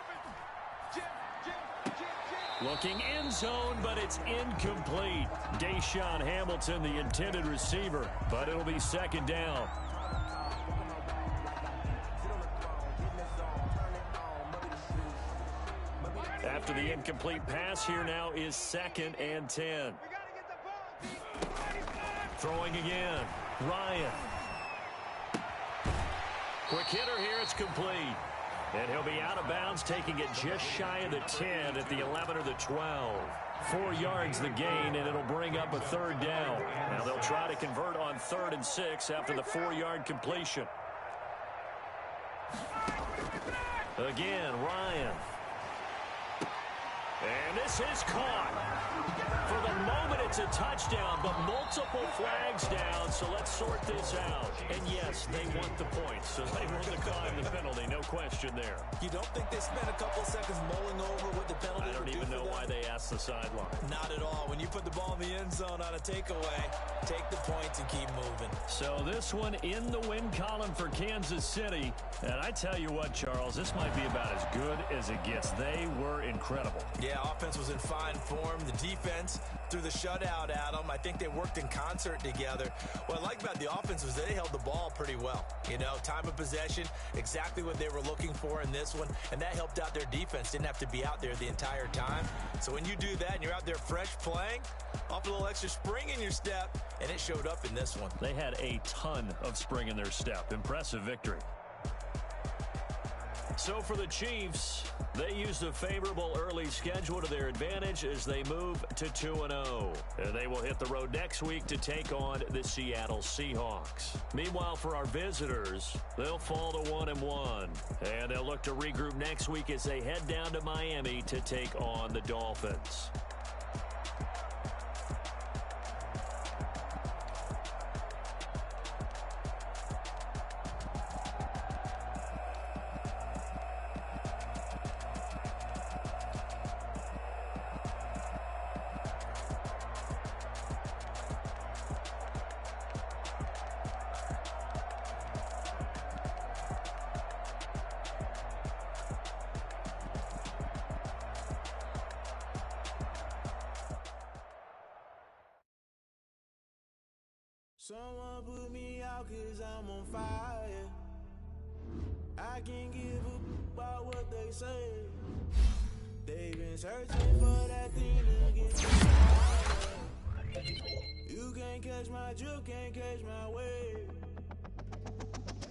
Looking end zone, but it's incomplete. Deshaun Hamilton, the intended receiver, but it'll be second down. After the incomplete pass, here now is second and 10. Throwing again. Ryan. Quick hitter here. It's complete. And he'll be out of bounds, taking it just shy of the 10 at the 11 or the 12. 4 yards the gain, and it'll bring up a third down. Now they'll try to convert on 3rd and 6 after the 4-yard completion. Again, Ryan. And this is caught. For the moment, it's a touchdown, but multiple flags down, so let's sort this out. And yes, they want the points, so they will decline the penalty, no question there. You don't think they spent a couple seconds mulling over what the penalty I don't even know why they asked the sideline. Not at all. When you put the ball in the end zone on a takeaway, take the points and keep moving. So this one in the win column for Kansas City. And I tell you what, Charles, this might be about as good as it gets. They were incredible. Yeah, offense was in fine form. The defense threw the shutout at them. I think they worked in concert together. What I like about the offense was they held the ball pretty well. You know, time of possession, exactly what they were looking for in this one, and that helped out their defense. Didn't have to be out there the entire time. So when you do that and you're out there fresh playing, off a little extra spring in your step, and it showed up in this one. They had a ton of spring in their step. Impressive victory. So for the Chiefs, they used a favorable early schedule to their advantage as they move to 2-0. They will hit the road next week to take on the Seattle Seahawks. Meanwhile, for our visitors, they'll fall to 1-1. And they'll look to regroup next week as they head down to Miami to take on the Dolphins. Someone put me out 'cause I'm on fire. I can't give a about what they say. They've been searching for that thing to get me higher. You can't catch my drift, can't catch my wave.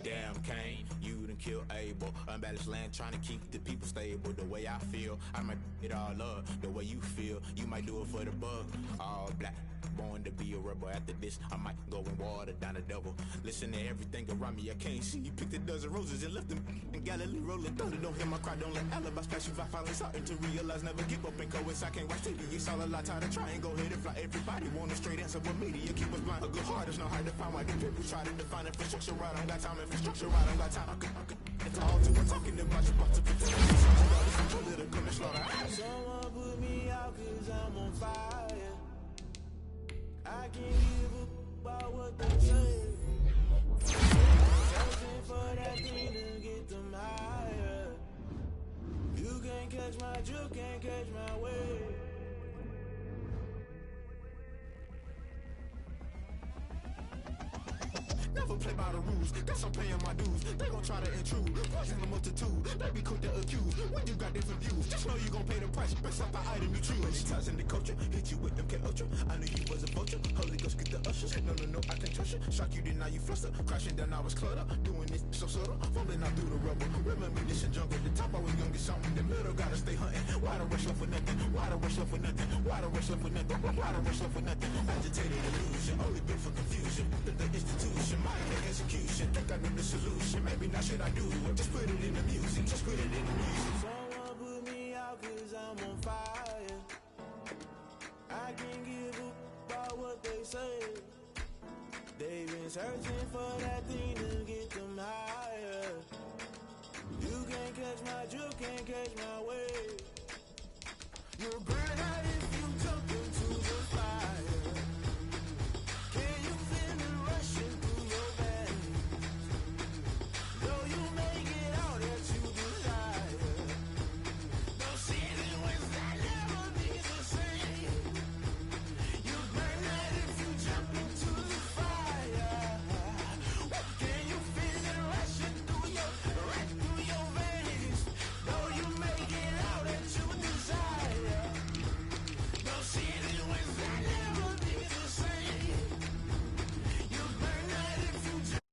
Damn, Kane, you done killed Abel. Unbalanced land, trying to keep the people stable. The way I feel, I might it all up. The way you feel, you might do it for the bug. All black, born to be a rebel. After this, I might go and water down the devil. Listen to everything around me, I can't see. You picked a dozen roses and left them in Galilee rolling thunder. Don't hear my cry, don't let alibis pass you. I finally starting to realize, never give up and coincide. I can't watch TV, it's all a lot. Tired of trying, go ahead and fly. Everybody want a straight answer, but media keep us blind. A good heart is not hard to find. Why the people try to define infrastructure right? I don't got time, infrastructure right? I don't got time. It's all too much talking about you, about to pretend. Political and slaughter. Someone put me out 'cause I'm on fire. I can't give a about what they say. Searching for that thing to get them higher. You can't catch my drift, can't catch my wave. Never play by the rules, guess I'm paying my dues. They gon' try to intrude, poison the multitude. They be quick to accuse, when you got different views. Just know you gon' pay the price, best off the item you choose. Many ties in the culture, hit you with them K-Ultra. I knew you was a vulture, Holy Ghost get the ushers. No, I can't trust you. Shock you, then now you fluster. Crashing down, I was cluttered. Doing this so subtle, fumbling out through the rubble. Remember this and jungle, the top I was gonna get something. The middle gotta stay hunting. Why the rush up for nothing? Why the rush up for nothing? Why the rush up for nothing? Why the rush up for nothing? Agitated illusion, only been for confusion. The institution, my execution. Think I know the solution. Maybe not should I do it? Just put it in the music. Just put it in the music. Someone put me out 'cause I'm on fire. I can't give a about what they say. They've been searching for that thing to get them higher. You can't catch my drift, can't catch my wave. You'll burn out if you jump into the fire. Can you feel it rushing through your veins? Though you make it all that you desire. Those city winds that never be the same. You burn out if you jump into the fire. Can you feel it rushing through your veins? Though you make it all that you desire. Those city winds that never be the same. You burn out if you jump.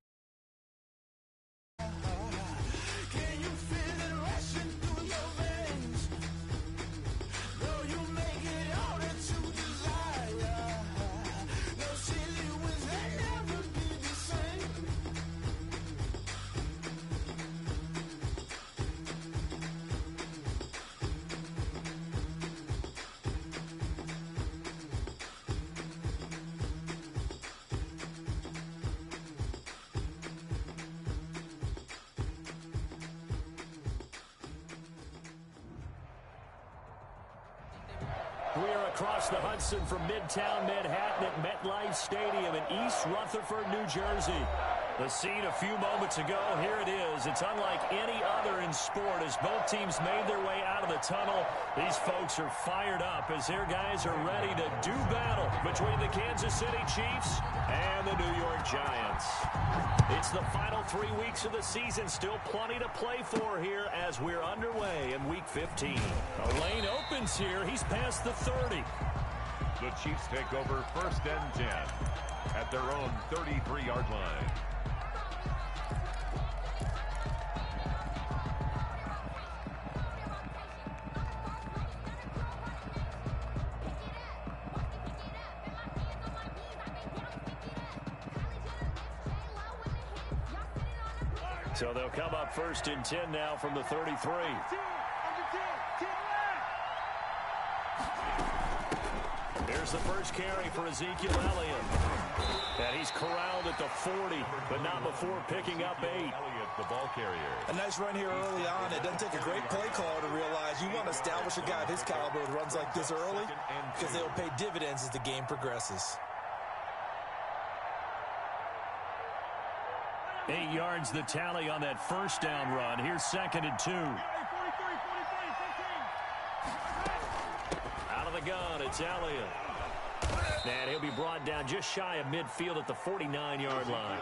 Can you feel it rushing through your veins? Though you make it all that you desire. Those silly winds that never be the same. We are across the Hudson from Midtown Manhattan at MetLife Stadium in East Rutherford, New Jersey. The scene a few moments ago, here it is. It's unlike any other in sport as both teams made their way out of the tunnel. These folks are fired up as their guys are ready to do battle between the Kansas City Chiefs and the New York Giants. It's the final 3 weeks of the season. Still plenty to play for here as we're underway in Week 15. A lane opens here. He's past the 30. The Chiefs take over 1st and 10 at their own 33-yard line. So they'll come up 1st and 10 now from the 33. Here's the first carry for Ezekiel Elliott. And he's corralled at the 40, but not before picking up 8. Elliott, the ball carrier. A nice run here early on. It doesn't take a great play caller to realize you want to establish a guy of his caliber with runs like this early because they'll pay dividends as the game progresses. 8 yards the tally on that first down run. Here's 2nd and 2. Out of the gun, it's Elliott. And he'll be brought down just shy of midfield at the 49-yard line.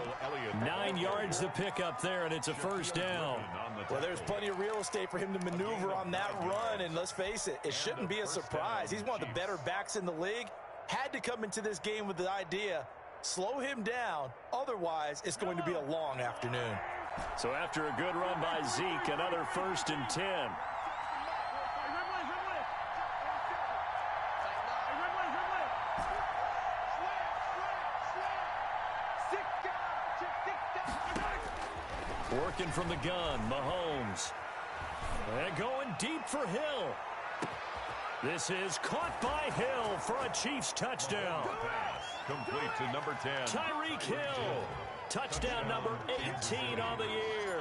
9 yards to pick up there, and it's a first down. Well, there's plenty of real estate for him to maneuver on that run, and let's face it, it shouldn't be a surprise. He's one of the better backs in the league. Had to come into this game with the idea, slow him down, otherwise it's going to be a long afternoon. So after a good run by Zeke, another 1st and 10. Working from the gun, Mahomes. And going deep for Hill. This is caught by Hill for a Chiefs touchdown. Pass complete to number 10. Tyreek Hill. Touchdown number 18 on the year.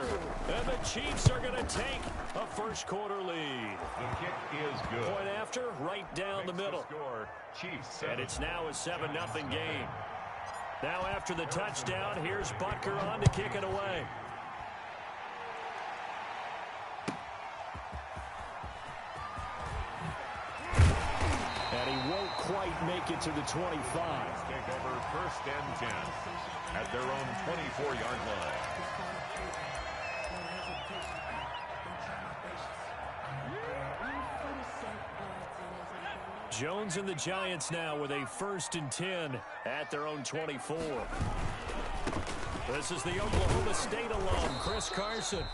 And the Chiefs are going to take a first quarter lead. The kick is good. Point after, right down the middle. Score, Chiefs 7. And it's now a 7-0 game. Now after the touchdown, here's Butker on to kick it away. And he won't quite make it to the 25. Take over 1st and 10 at their own 24-yard line. Jones and the Giants now with a 1st and 10 at their own 24. This is the Oklahoma State alum, Chris Carson.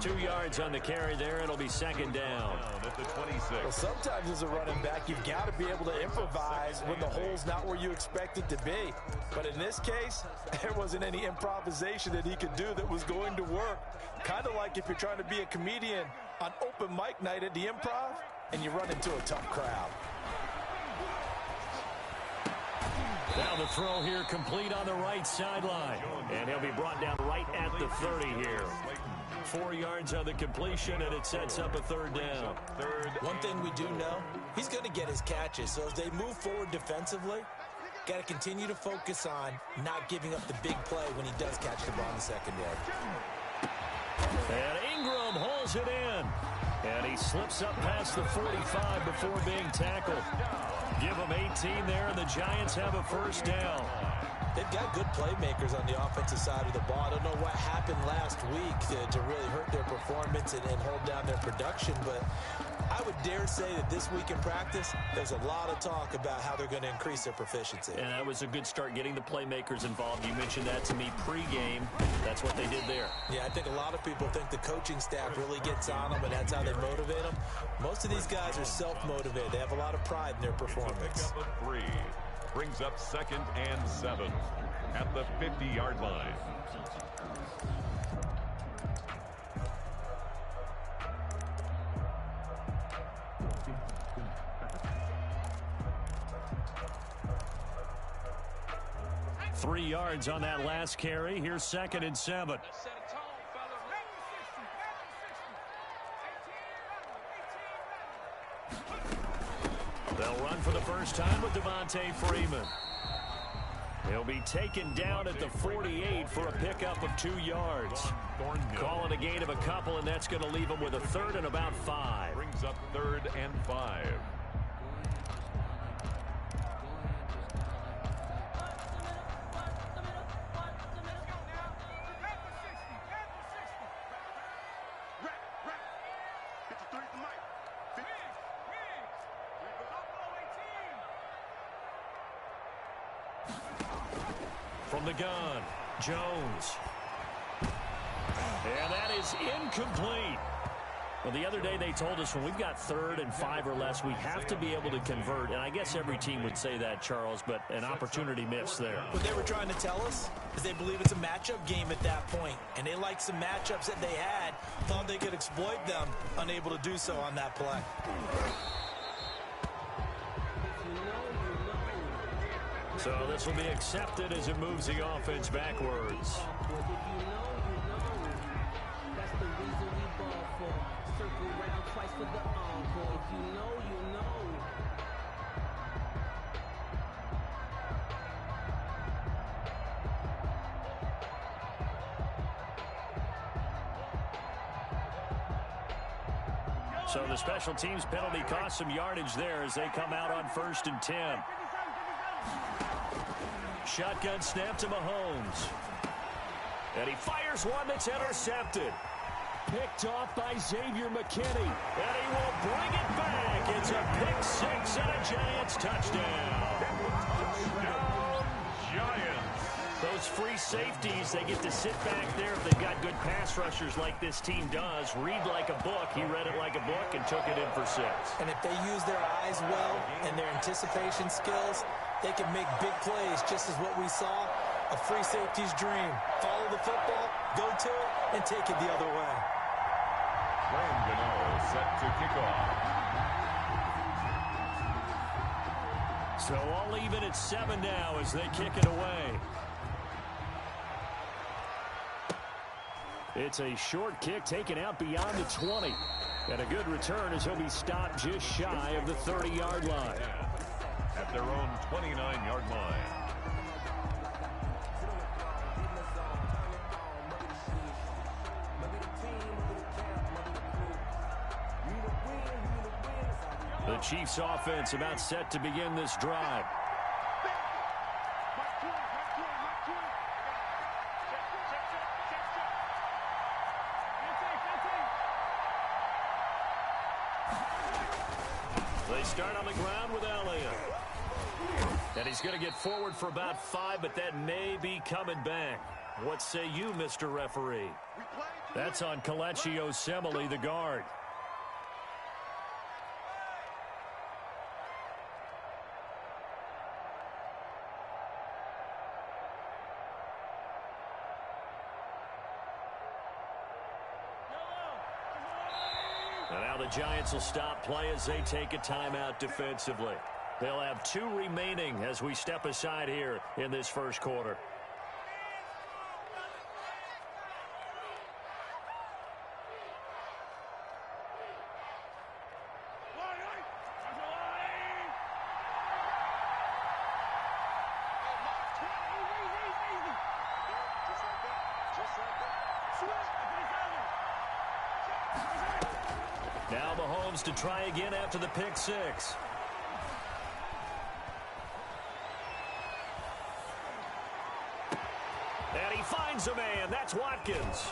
2 yards on the carry there. It'll be 2nd down. At the 26. Well, sometimes as a running back, you've got to be able to improvise when the hole's not where you expect it to be. But in this case, there wasn't any improvisation that he could do that was going to work. Kind of like if you're trying to be a comedian on open mic night at the Improv and you run into a tough crowd. Now the throw here complete on the right sideline. And he'll be brought down right at the 30 here. 4 yards on the completion, and it sets up a 3rd down. One thing we do know, he's going to get his catches. So as they move forward defensively, got to continue to focus on not giving up the big play when he does catch the ball in the secondary. And Ingram hauls it in. And he slips up past the 45 before being tackled. Give him 18 there, and the Giants have a 1st down. They've got good playmakers on the offensive side of the ball. I don't know what happened last week to really hurt their performance and hold down their production, but I would dare say that this week in practice, there's a lot of talk about how they're going to increase their proficiency. And that was a good start, getting the playmakers involved. You mentioned that to me pregame. That's what they did there. Yeah, I think a lot of people think the coaching staff really gets on them, and that's how they motivate them. Most of these guys are self-motivated. They have a lot of pride in their performance. Pick up a 3. Brings up 2nd and 7 at the 50-yard line. Three yards on that last carry. Here's 2nd and 7. They'll run for the first time with Devontae Freeman. He'll be taken down at the 48 for a pickup of 2 yards. Calling a gain of a couple, and that's going to leave him with a 3rd and about 5. Brings up 3rd and 5. From the gun, Jones. And that is incomplete. Well, the other day they told us when we've got 3rd and 5 or less, we have to be able to convert. And I guess every team would say that, Charles, but an opportunity missed there. What they were trying to tell us is they believe it's a matchup game at that point. And they liked some matchups that they had, thought they could exploit them, unable to do so on that play. So this will be accepted as it moves the offense backwards. So the special teams penalty cost some yardage there as they come out on 1st and 10. Shotgun snap to Mahomes. And he fires one that's intercepted. Picked off by Xavier McKinney. And he will bring it back. It's a pick six and a Giants touchdown. Touchdown, Giants. Those free safeties, they get to sit back there if they've got good pass rushers like this team does. Read like a book. He read it like a book and took it in for 6. And if they use their eyes well and their anticipation skills, they can make big plays, just as what we saw. A free safety's dream. Follow the football, go to it, and take it the other way. Ryan Gano set to kick off. So all even at 7 now as they kick it away. It's a short kick taken out beyond the 20. And a good return as he'll be stopped just shy of the 30-yard line. At their own 29-yard line. The Chiefs offense about set to begin this drive. They start on the ground with Elliott. And he's going to get forward for about 5, but that may be coming back. What say you, Mr. Referee? That's on Kelechi Osemele, the guard. And now the Giants will stop play as they take a timeout defensively. They'll have 2 remaining as we step aside here in this first quarter. Now Mahomes to try again after the pick 6. And he finds a man. That's Watkins.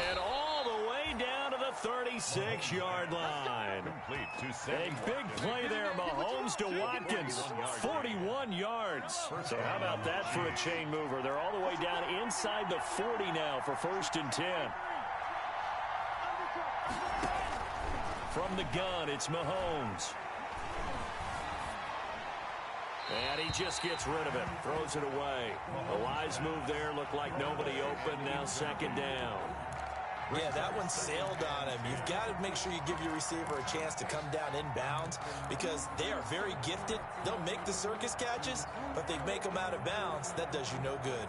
And all the way down to the 36-yard line. A big play there, Mahomes to Watkins. 41 yards. So how about that for a chain mover? They're all the way down inside the 40 now for 1st and 10. From the gun, it's Mahomes. And he just gets rid of it. Throws it away. A wise move there. Looked like nobody open. Now 2nd down. Yeah, that one sailed on him. You've got to make sure you give your receiver a chance to come down inbounds because they are very gifted. They'll make the circus catches, but they make them out of bounds. That does you no good.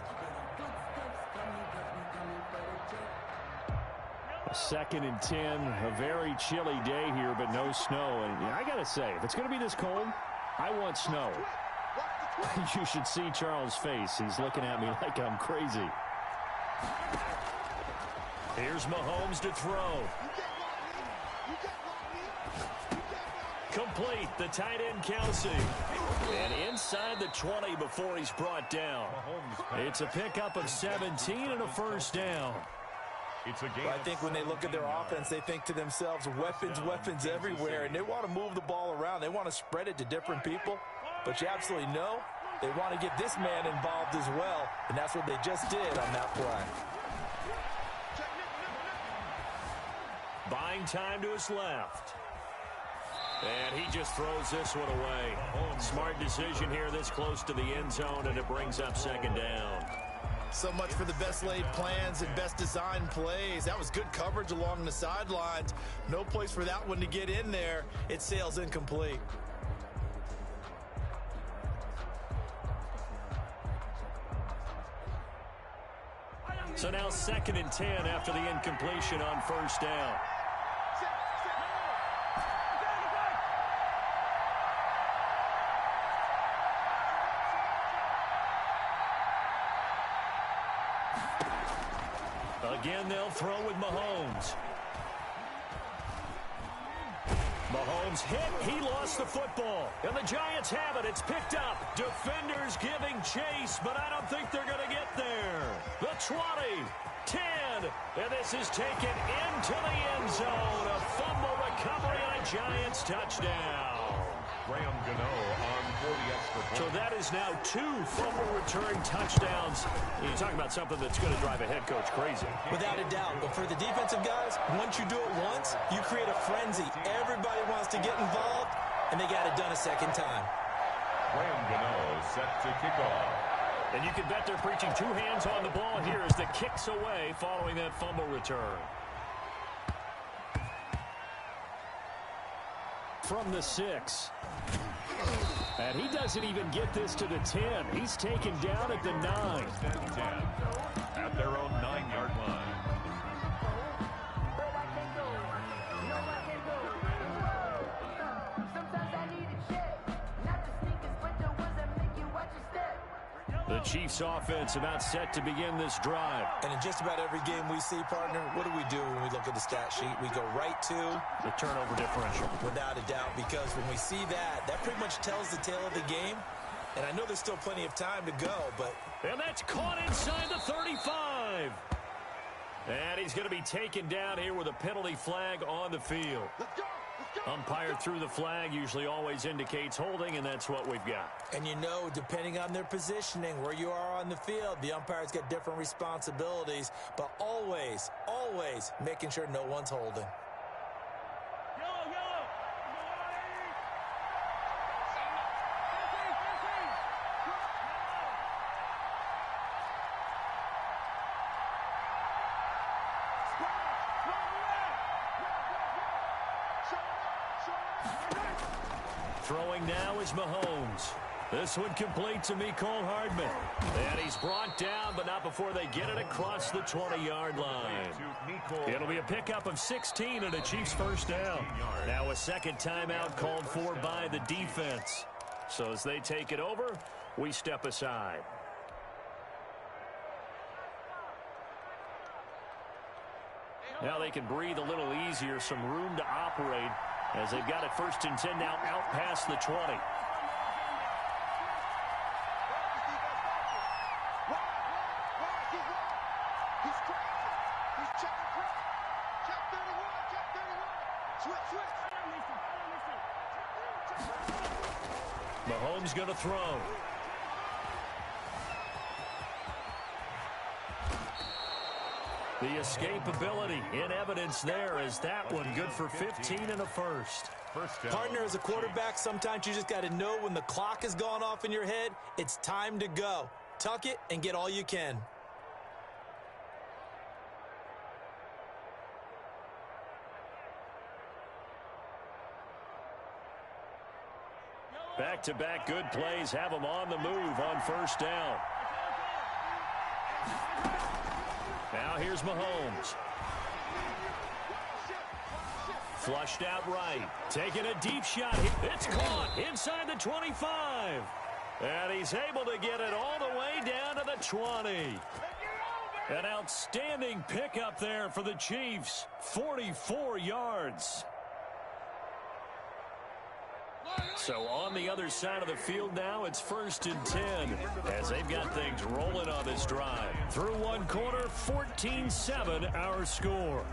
2nd and 10. A very chilly day here, but no snow. And I got to say, if it's going to be this cold, I want snow. You should see Charles' face. He's looking at me like I'm crazy. Here's Mahomes to throw. Complete. The tight end, Kelsey. And inside the 20 before he's brought down. It's a pickup of 17 and a 1st down. It's a game. Well, I think when they look at their offense, they think to themselves, weapons everywhere, and they want to move the ball around. They want to spread it to different people, but you absolutely know they want to get this man involved as well, and that's what they just did on that play. Buying time to his left. And he just throws this one away. Smart decision here this close to the end zone, and it brings up 2nd down. So much for the best laid plans and best designed plays. That was good coverage along the sidelines. No place for that one to get in there. It sails incomplete. So now 2nd and 10 after the incompletion on 1st down. Again, they'll throw with Mahomes. Mahomes hit. He lost the football. And the Giants have it. It's picked up. Defenders giving chase, but I don't think they're going to get there. The 20, 10, and this is taken into the end zone. A fumble recovery and a Giants touchdown. Graham Gano on 40 extra points. So that is now 2 fumble return touchdowns. You're talking about something that's going to drive a head coach crazy. Without a doubt. But for the defensive guys, once you do it once, you create a frenzy. Everybody wants to get involved, and they got it done a second time. Graham Gano set to kick off. And you can bet they're preaching 2 hands on the ball here as the kick's away following that fumble return. From the 6. And he doesn't even get this to the 10. He's taken down at the 9. 10 at their own 9-yard line. The Chiefs offense about set to begin this drive. And in just about every game we see, partner, what do we do when we look at the stat sheet? We go right to the turnover differential. Without a doubt, because when we see that, that pretty much tells the tale of the game. And I know there's still plenty of time to go, but... And that's caught inside the 35. And he's going to be taken down here with a penalty flag on the field. Let's go. Umpire through the flag usually always indicates holding, and that's what we've got. And you know, depending on their positioning, where you are on the field, the umpire's got different responsibilities, but always, always making sure no one's holding. Throwing now is Mahomes. This one complete to Mecole Hardman. And he's brought down, but not before they get it across the 20-yard line. It'll be a pickup of 16 and a Chiefs first down. Now a second timeout called for by the defense. So as they take it over, we step aside. Now they can breathe a little easier, some room to operate as they've got it 1st and 10 now out past the 20. Mahomes going to throw. The escapability in evidence there as that one good for 15 and a first. Partner, as a quarterback, sometimes you just got to know when the clock has gone off in your head, it's time to go. Tuck it and get all you can. Back-to-back good plays have them on the move on 1st down. Now here's Mahomes. Flushed out right. Taking a deep shot. It's caught inside the 25. And he's able to get it all the way down to the 20. An outstanding pickup there for the Chiefs. 44 yards. So on the other side of the field now, it's 1st and 10 as they've got things rolling on this drive. Through one quarter, 14-7 our score.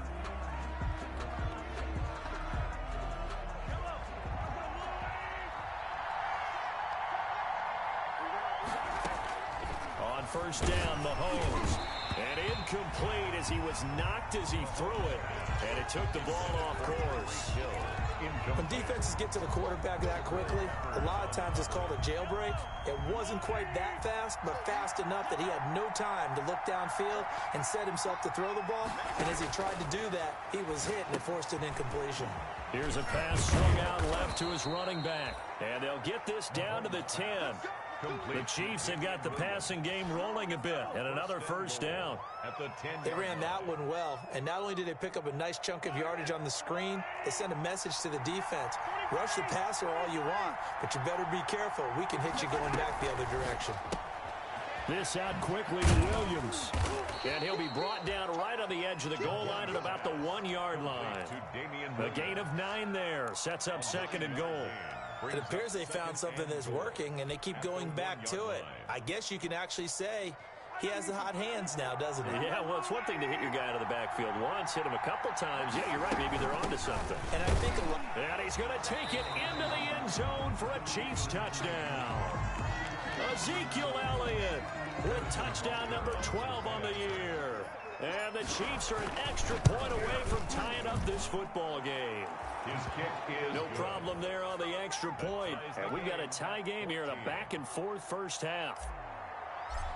On 1st down, Mahomes. And incomplete as he was knocked as he threw it. And it took the ball off course. When defenses get to the quarterback that quickly, a lot of times it's called a jailbreak. It wasn't quite that fast, but fast enough that he had no time to look downfield and set himself to throw the ball. And as he tried to do that, he was hit and it forced an incompletion. Here's a pass swung out left to his running back. And they'll get this down to the 10. The Chiefs have got the passing game rolling a bit, and another 1st down. At the 10. They ran that one well, and not only did they pick up a nice chunk of yardage on the screen, they sent a message to the defense. Rush the passer all you want, but you better be careful. We can hit you going back the other direction. This out quickly to Williams. And he'll be brought down right on the edge of the goal line at about the 1-yard line. A gain of 9 there. Sets up 2nd and goal. It appears they found something that's working, and they keep going back to it. I guess you can actually say he has the hot hands now, doesn't he? Yeah, well, it's one thing to hit your guy out of the backfield once, hit him a couple times. Yeah, you're right. Maybe they're onto something. And I think a lot. And he's going to take it into the end zone for a Chiefs touchdown. Ezekiel Elliott with touchdown number 12 on the year. And the Chiefs are an extra point away from tying up this football game. His kick is no problem there on the extra point. And we've got a tie game here in a back-and-forth first half.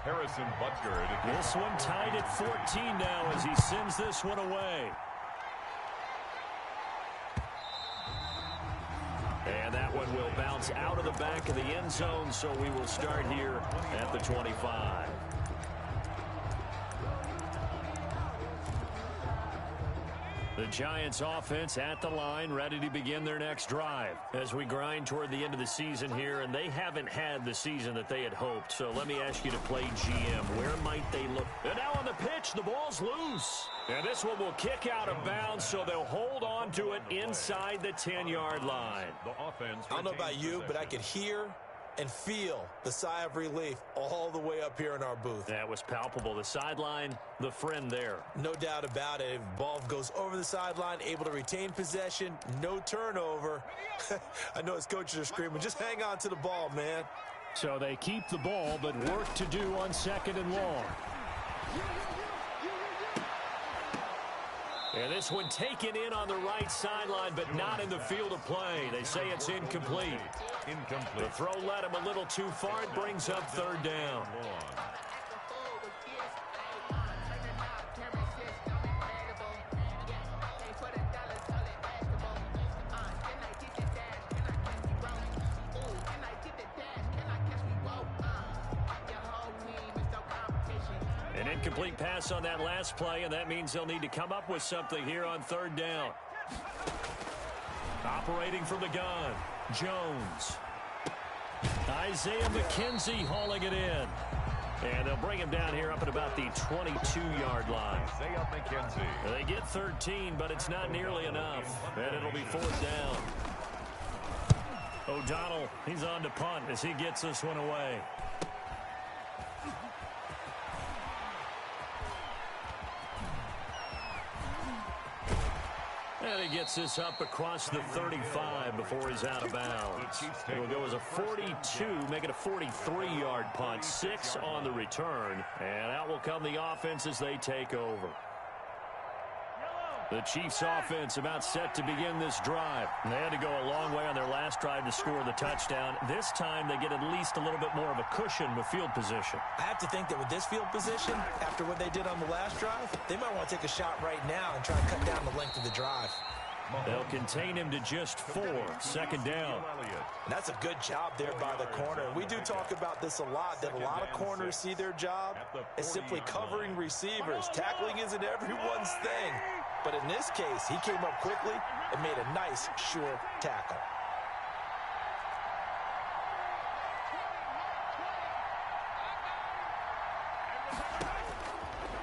Harrison Butker. This one tied at 14 now as he sends this one away. And that one will bounce out of the back of the end zone, so we will start here at the 25. The Giants offense at the line, ready to begin their next drive as we grind toward the end of the season here, and they haven't had the season that they had hoped. So let me ask you to play GM. Where might they look? And now on the pitch, the ball's loose. And this one will kick out of bounds, so they'll hold on to it inside the 10-yard line. I don't know about you, but I could hear and feel the sigh of relief all the way up here in our booth. That was palpable. The sideline, the friend there. No doubt about it. Ball goes over the sideline, able to retain possession, no turnover. I know his coaches are screaming, just hang on to the ball, man. So they keep the ball, but work to do on 2nd and long. And this one taken in on the right sideline, but not in the field of play. They say it's incomplete. The throw led him a little too far. It brings up 3rd down. An incomplete pass on that last play, and that means they'll need to come up with something here on 3rd down. Operating from the gun, Jones. Isaiah McKenzie hauling it in. And they'll bring him down here up at about the 22-yard line. Isaiah McKenzie. They get 13, but it's not nearly enough. And it'll be 4th down. O'Donnell, he's on to punt as he gets this one away. And he gets this up across the 35 before he's out of bounds. It will go as a 42, make it a 43-yard punt, 6 on the return. And out will come the offense as they take over. The Chiefs offense about set to begin this drive. They had to go a long way on their last drive to score the touchdown. This time they get at least a little bit more of a cushion with field position. I have to think that with this field position, after what they did on the last drive, they might want to take a shot right now and try to cut down the length of the drive. They'll contain him to just 4, 2nd down. And that's a good job there by the corner. We do talk about this a lot, that a lot of corners see their job as simply covering receivers. Tackling isn't everyone's thing. But in this case, he came up quickly and made a nice, sure tackle.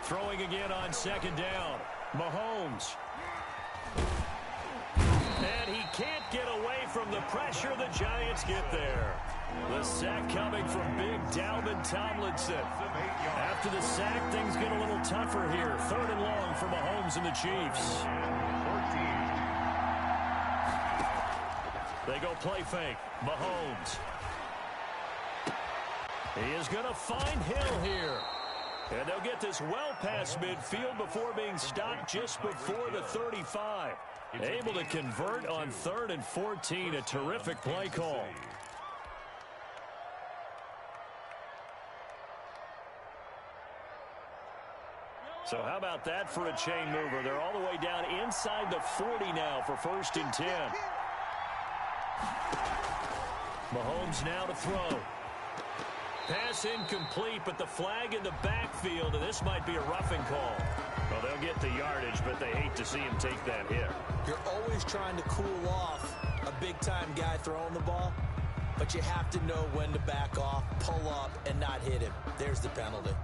Throwing again on 2nd down. Mahomes. And he can't get away from the pressure. The Giants get there. The sack coming from big Dalvin Tomlinson. After the sack, things get a little tougher here. 3rd and long for Mahomes and the Chiefs. They go play fake. Mahomes. He is going to find Hill here. And they'll get this well past midfield before being stopped just before the 35. Able to convert on 3rd and 14. A terrific play call. So how about that for a chain mover? They're all the way down inside the 40 now for 1st and 10. Mahomes now to throw. Pass incomplete, but the flag in the backfield, and this might be a roughing call. Well, they'll get the yardage, but they hate to see him take that hit. You're always trying to cool off a big-time guy throwing the ball. but you have to know when to back off, pull up, and not hit him. There's the penalty.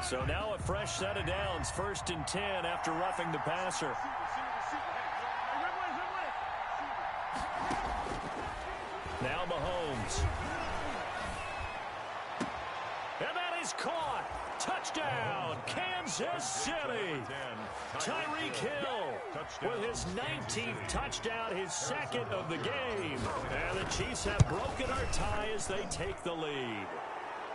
So now a fresh set of downs, 1st and 10 after roughing the passer. Now Mahomes. And that is caught. Touchdown, Kansas City. Tyreek Hill with his 19th touchdown, his 2nd of the game. And the Chiefs have broken our tie as they take the lead.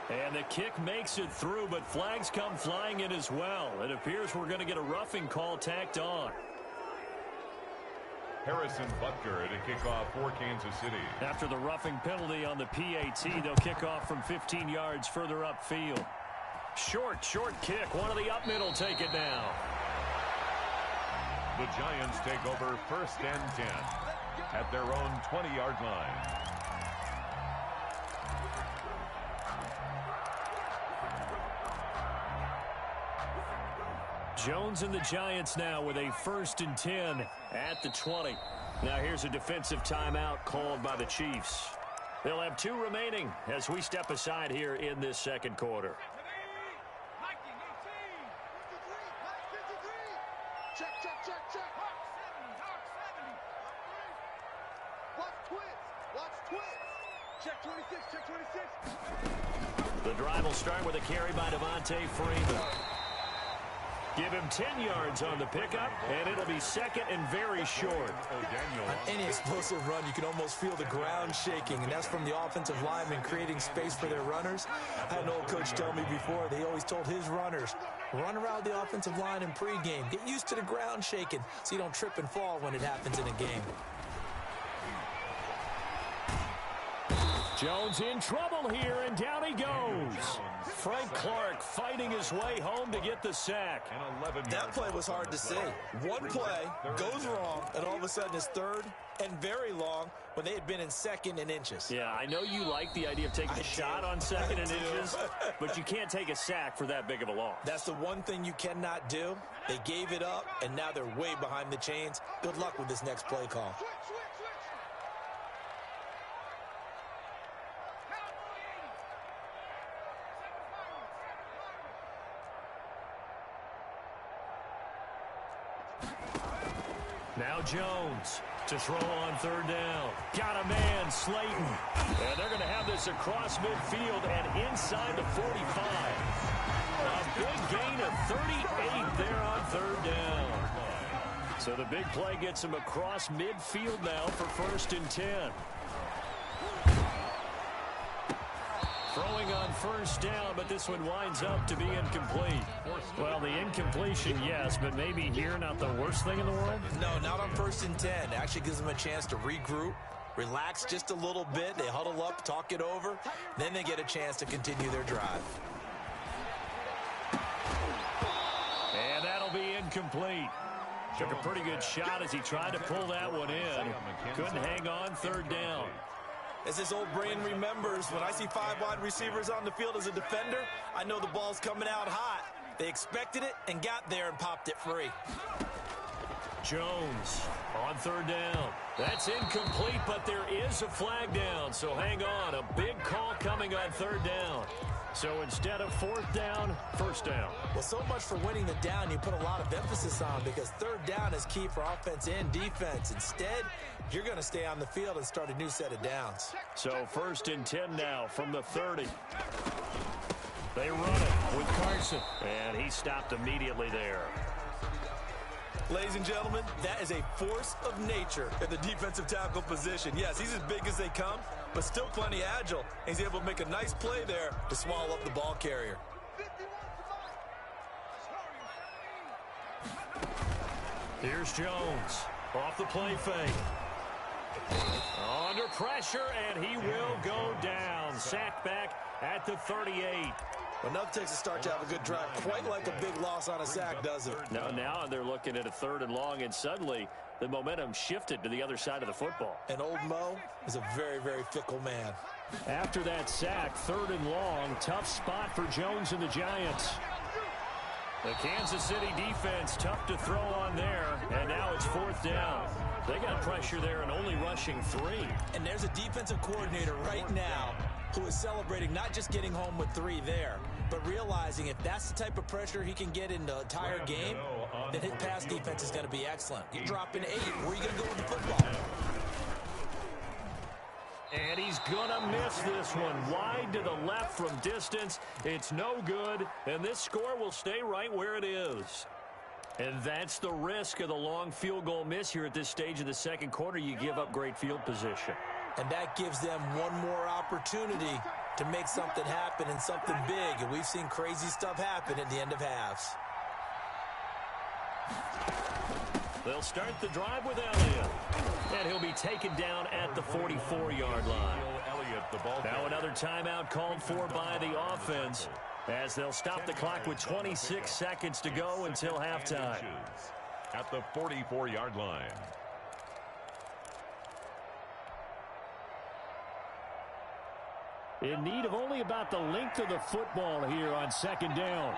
And the kick makes it through, but flags come flying in as well. It appears we're going to get a roughing call tacked on. Harrison Butker to kick off for Kansas City. After the roughing penalty on the PAT, they'll kick off from 15 yards further upfield. Short kick. One of the up middle take it now. The Giants take over 1st and 10 at their own 20-yard line. Jones and the Giants now with a 1st and 10 at the 20. Now here's a defensive timeout called by the Chiefs. They'll have 2 remaining as we step aside here in this 2nd quarter. Check. Watch twist. Check 26. The drive will start with a carry by Devontae Freeman. Give him 10 yards on the pickup, and it'll be 2nd and very short. On any explosive run, you can almost feel the ground shaking, and that's from the offensive linemen creating space for their runners. I had an old coach tell me before, they always told his runners, run around the offensive line in pregame. Get used to the ground shaking so you don't trip and fall when it happens in a game. Jones in trouble here, and down he goes. Frank Clark fighting his way home to get the sack. That play was hard to see. One play goes wrong, and all of a sudden it's 3rd and very long when they had been in 2nd and inches. Yeah, I know you like the idea of taking a shot on 2nd and inches, but you can't take a sack for that big of a loss. That's the one thing you cannot do. They gave it up, and now they're way behind the chains. Good luck with this next play call. Now Jones to throw on 3rd down. Got a man, Slayton. And they're going to have this across midfield and inside the 45. A big gain of 38 there on 3rd down. So the big play gets him across midfield now for 1st and 10. Throwing on 1st down, but this one winds up to be incomplete. Well, the incompletion, yes, but maybe here not the worst thing in the world? No, not on 1st and 10. It actually gives them a chance to regroup, relax just a little bit. They huddle up, talk it over. Then they get a chance to continue their drive. And that'll be incomplete. Took a pretty good shot as he tried to pull that one in. Couldn't hang on 3rd down. As this old brain remembers, when I see 5 wide receivers on the field as a defender, I know the ball's coming out hot. They expected it and got there and popped it free. Jones on 3rd down. That's incomplete, but there is a flag down, so hang on. A big call coming on 3rd down. So instead of 4th down, 1st down. Well, so much for winning the down you put a lot of emphasis on, because 3rd down is key for offense and defense. Instead, you're going to stay on the field and start a new set of downs. So 1st and 10 now from the 30. They run it with Carson, and he stopped immediately there. Ladies and gentlemen, that is a force of nature at the defensive tackle position. Yes, he's as big as they come, but still plenty agile. He's able to make a nice play there to swallow up the ball carrier. Here's Jones off the play fake. Under pressure, and he will go down. Sacked back at the 38. Enough takes a start to have a good drive. Quite like a big loss on a sack, does it? Now they're looking at a 3rd and long, and suddenly the momentum shifted to the other side of the football. And old Mo is a very, very fickle man. After that sack, 3rd and long, tough spot for Jones and the Giants. The Kansas City defense, tough to throw on there, and now it's 4th down. They got pressure there and only rushing 3. And there's a defensive coordinator right now who is celebrating not just getting home with 3 there, but realizing if that's the type of pressure he can get in the entire game, then his pass defense is going to be excellent. You're dropping 8. Where are you going to go with the football? And he's going to miss this one. Wide to the left from distance. It's no good, and this score will stay right where it is. And that's the risk of the long field goal miss here at this stage of the second quarter. You give up great field position. And that gives them one more opportunity to make something happen and something big. And we've seen crazy stuff happen at the end of halves. They'll start the drive with Elliott. And he'll be taken down at the 44-yard line. Now another timeout called for by the offense, as they'll stop the clock with 26 seconds to go until halftime. At the 44-yard line. In need of only about the length of the football here on 2nd down.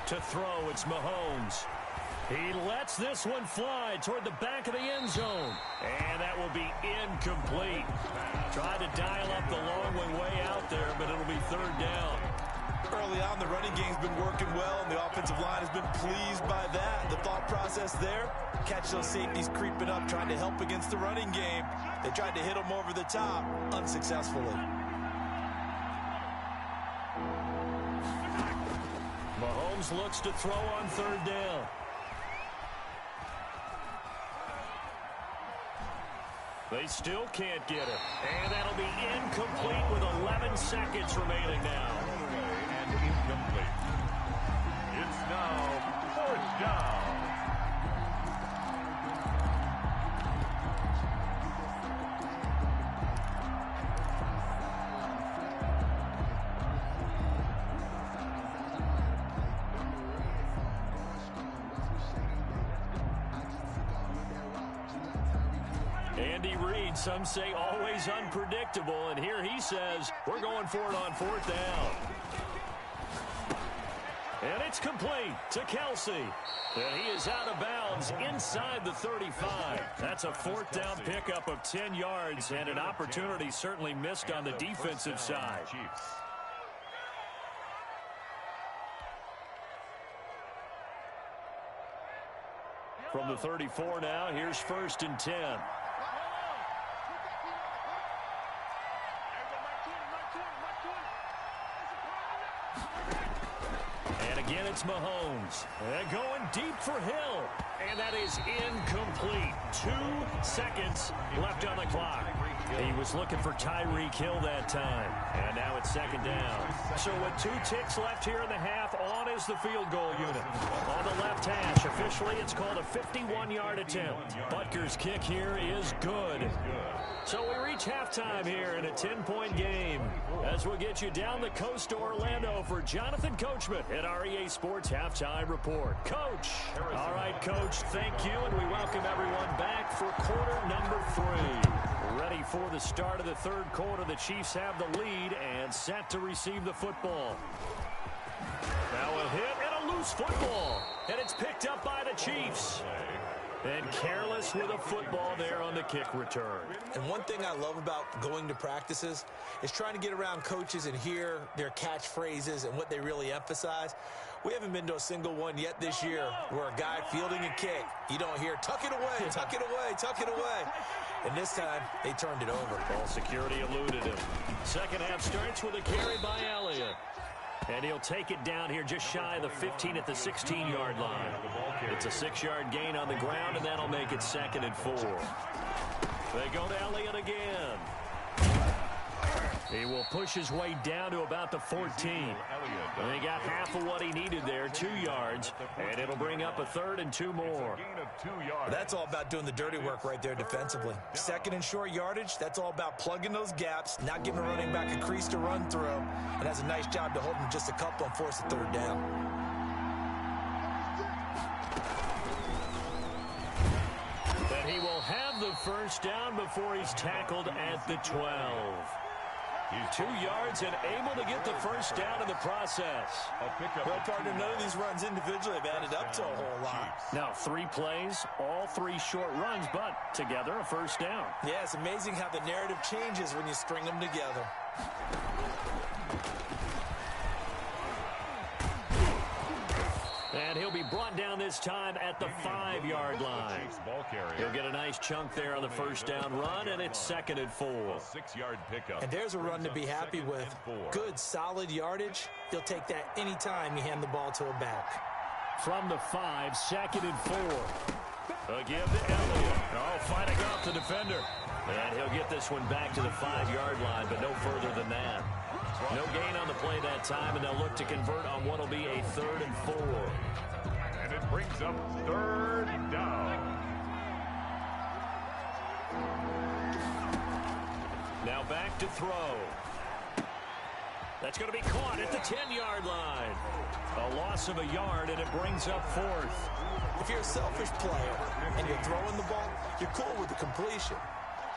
To throw, it's Mahomes. He lets this one fly toward the back of the end zone. And that will be incomplete. Tried to dial up the long one way out there, but it'll be 3rd down. Early on, the running game's been working well, and the offensive line has been pleased by that. The thought process there, catch those safeties creeping up, trying to help against the running game. They tried to hit them over the top, unsuccessfully. Mahomes looks to throw on 3rd down. They still can't get it. And that'll be incomplete with 11 seconds remaining now. And incomplete. It's now 4th down. Andy Reid, some say always unpredictable, and here he says we're going for it on 4th down. And it's complete to Kelsey. And he is out of bounds inside the 35. That's a 4th down pickup of 10 yards, and an opportunity certainly missed on the defensive side. From the 34 now, here's 1st and 10. And again, it's Mahomes. And going deep for Hill. And that is incomplete. 2 seconds left on the clock. He was looking for Tyreek Hill that time. And now it's 2nd down. So with 2 ticks left here in the half, on is the field goal unit. On the left hash, officially it's called a 51-yard attempt. Butker's kick here is good. So we reach halftime here in a 10-point game, as we'll get you down the coast to Orlando for Jonathan Coachman at our EA Sports Halftime Report. Coach. All right, Coach, thank you, and we welcome everyone back for quarter number 3. Ready for the start of the 3rd quarter. The Chiefs have the lead and set to receive the football. Now a hit and a loose football, and it's picked up by the Chiefs. And careless with a football there on the kick return. And one thing I love about going to practices is trying to get around coaches and hear their catchphrases and what they really emphasize. We haven't been to a single one yet this year where a guy fielding a kick, you don't hear, tuck it away, tuck it away, tuck it away. And this time, they turned it over. Ball security eluded him. Second half starts with a carry by Elliott. And he'll take it down here just shy of the 15 at the 16-yard line. It's a 6-yard gain on the ground, and that'll make it 2nd and 4. They go to Elliott again. He will push his way down to about the 14. And he got half of what he needed there, 2 yards, and it'll bring up a 3rd and 2 more. That's all about doing the dirty work right there defensively. 2nd and short yardage, that's all about plugging those gaps, not giving a running back a crease to run through, and has a nice job to hold him just a couple and force the 3rd down. And he will have the 1st down before he's tackled at the 12. 2 yards and able to get the first down in the process. Well, partner, none of these runs individually have added up to a whole lot. Now 3 plays, all 3 short runs, but together a first down. Yeah, it's amazing how the narrative changes when you string them together. And he'll be brought down this time at the 5-yard line. He'll get a nice chunk there on the first down run, and it's 2nd and 4. 6-yard pickup. And there's a run to be happy with. Good, solid yardage. He'll take that anytime you hand the ball to a back. From the 5, 2nd and 4. A give to Elliott. Oh, fighting off the defender. And he'll get this one back to the 5-yard line, but no further than that. No gain on the play that time, and they'll look to convert on what will be a 3rd and 4. And it brings up 3rd down. Now back to throw. That's going to be caught at the 10-yard line. A loss of a yard, and it brings up 4th. If you're a selfish player and you're throwing the ball, you're cool with the completion.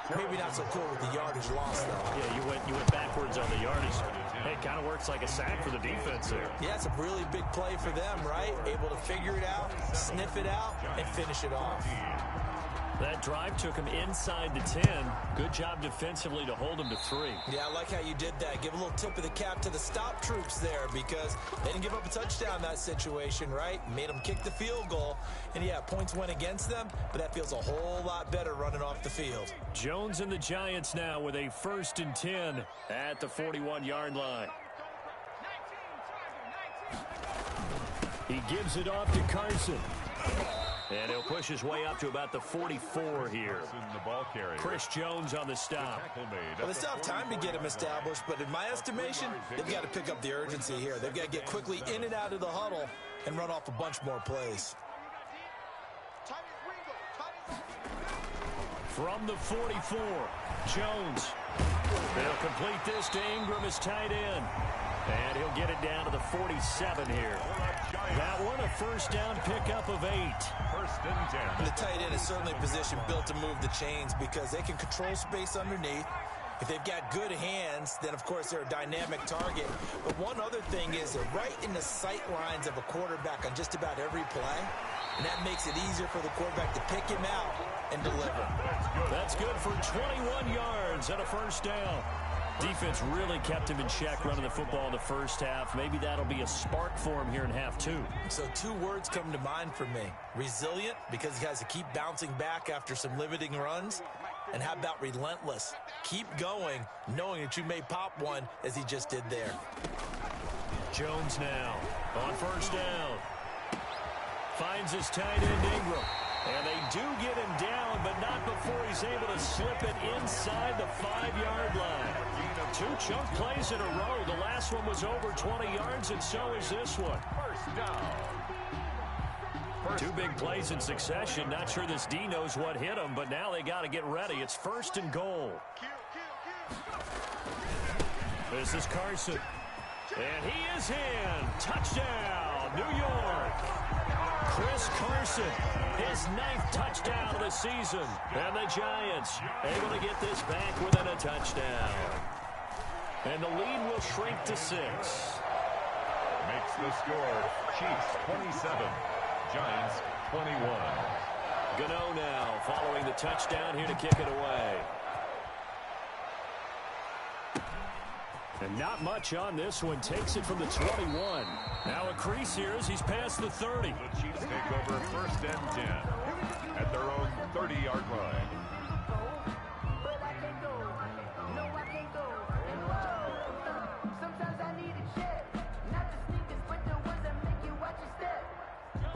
Maybe not so cool with the yardage loss, though. Yeah, you went backwards on the yardage. Hey, it kind of works like a sack for the defense there. Yeah, it's a really big play for them, right? Able to figure it out, sniff it out, and finish it off. That drive took him inside the 10. Good job defensively to hold him to 3. Yeah, I like how you did that. Give a little tip of the cap to the stop troops there because they didn't give up a touchdown in that situation, right? Made them kick the field goal. And, yeah, points went against them, but that feels a whole lot better running off the field. Jones and the Giants now with a 1st and 10 at the 41-yard line. He gives it off to Carson. And he'll push his way up to about the 44 here. Chris Jones on the stop. Well, they still have time to get him established, but in my estimation, they've got to pick up the urgency here. They've got to get quickly in and out of the huddle and run off a bunch more plays. From the 44, Jones. They'll complete this to Ingram as tight end. And he'll get it down to the 47 here. That one a first down pickup of 8. 1st and 10. And the tight end is certainly a position built to move the chains because they can control space underneath. If they've got good hands, then, of course, they're a dynamic target. But one other thing is they're right in the sight lines of a quarterback on just about every play. And that makes it easier for the quarterback to pick him out and deliver. That's good for 21 yards and a first down. Defense really kept him in check running the football in the first half. Maybe that'll be a spark for him here in half 2. So 2 words come to mind for me. Resilient, because he has to keep bouncing back after some limiting runs. And how about relentless? Keep going, knowing that you may pop one as he just did there. Jones now on first down. Finds his tight end Ingram. And they do get him down, but not before he's able to slip it inside the 5-yard line. 2 chunk plays in a row. The last one was over 20 yards, and so is this one. 1st down. 2 big plays in succession. Not sure this D knows what hit him, but now they got to get ready. It's 1st and goal. This is Carson. And he is in. Touchdown, New York. Chris Carson, his 9th touchdown of the season. And the Giants able to get this back within a touchdown. And the lead will shrink to 6. Makes the score Chiefs 27, Giants 21. Gano now following the touchdown here to kick it away. And not much on this one. Takes it from the 21. Now a crease here as he's past the 30. The Chiefs take over 1st and 10 at their own 30-yard line.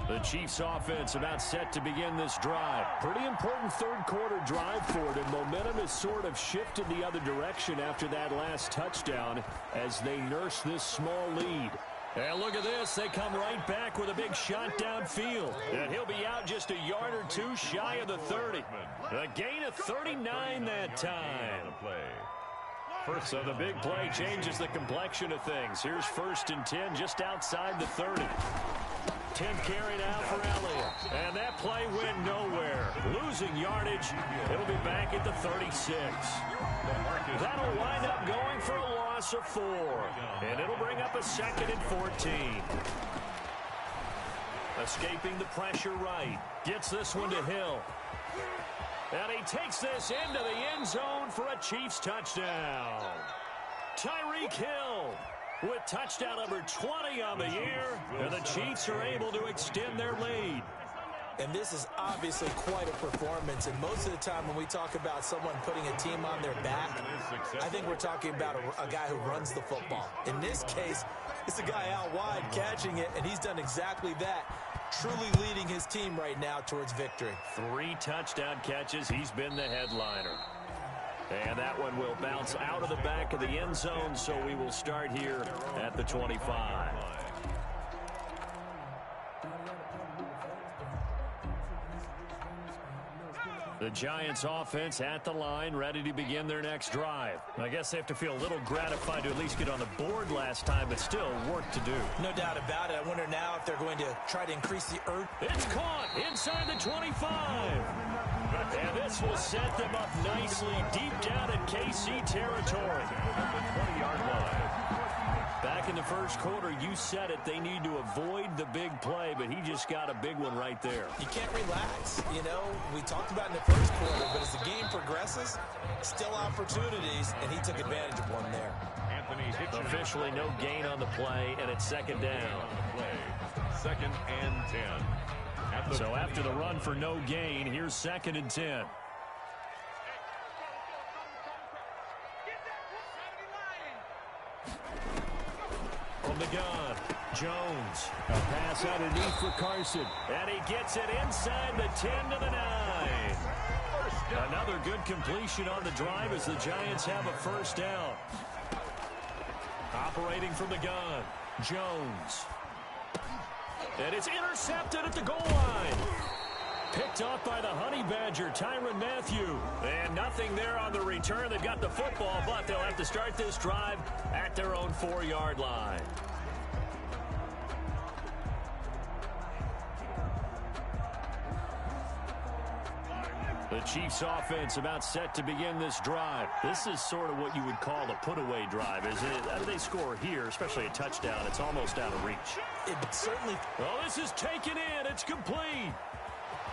The Chiefs offense about set to begin this drive. Pretty important 3rd quarter drive for it, and momentum has sort of shifted the other direction after that last touchdown as they nurse this small lead. And look at this. They come right back with a big shot downfield. And he'll be out just a yard or 2 shy of the 30. A gain of 39 that time. So the big play changes the complexion of things. Here's 1st and 10 just outside the 30. 10th carry now for Elliott. And that play went nowhere. losing yardage. It'll be back at the 36. That'll wind up going for a loss of 4. And it'll bring up a 2nd and 14. Escaping the pressure right. Gets this one to Hill. And he takes this into the end zone for a Chiefs touchdown. Tyreek Hill with touchdown number 20 on the year. And the Chiefs are able to extend their lead. And this is obviously quite a performance. And most of the time when we talk about someone putting a team on their back, I think we're talking about a guy who runs the football. In this case, it's a guy out wide catching it, and he's done exactly that, truly leading his team right now towards victory. 3 touchdown catches. He's been the headliner. And that one will bounce out of the back of the end zone, so we will start here at the 25. The Giants offense at the line, ready to begin their next drive. I guess they have to feel a little gratified to at least get on the board last time, but still work to do. No doubt about it. I wonder now if they're going to try to increase the urge. It's caught inside the 25. And this will set them up nicely deep down in KC territory. The 20-yard line. Back in the first quarter, you said it, they need to avoid the big play, but he just got a big one right there. You can't relax. You know, we talked about in the first quarter, but as the game progresses, still opportunities, and he took advantage of one there. Officially no gain on the play, and it's 2nd down. 2nd and 10. So after the run for no gain, here's 2nd and 10. From the gun, Jones. A pass underneath for Carson. And he gets it inside the 10 to the 9. Another good completion on the drive as the Giants have a 1st down. Operating from the gun, Jones. And it's intercepted at the goal line. Picked off by the Honey Badger, Tyrann Mathieu. And nothing there on the return. They've got the football, but they'll have to start this drive at their own 4-yard line. The Chiefs offense about set to begin this drive. This is sort of what you would call the put-away drive, isn't it? How do they score here, especially a touchdown? It's almost out of reach. It certainly... Oh, this is taken in. It's complete.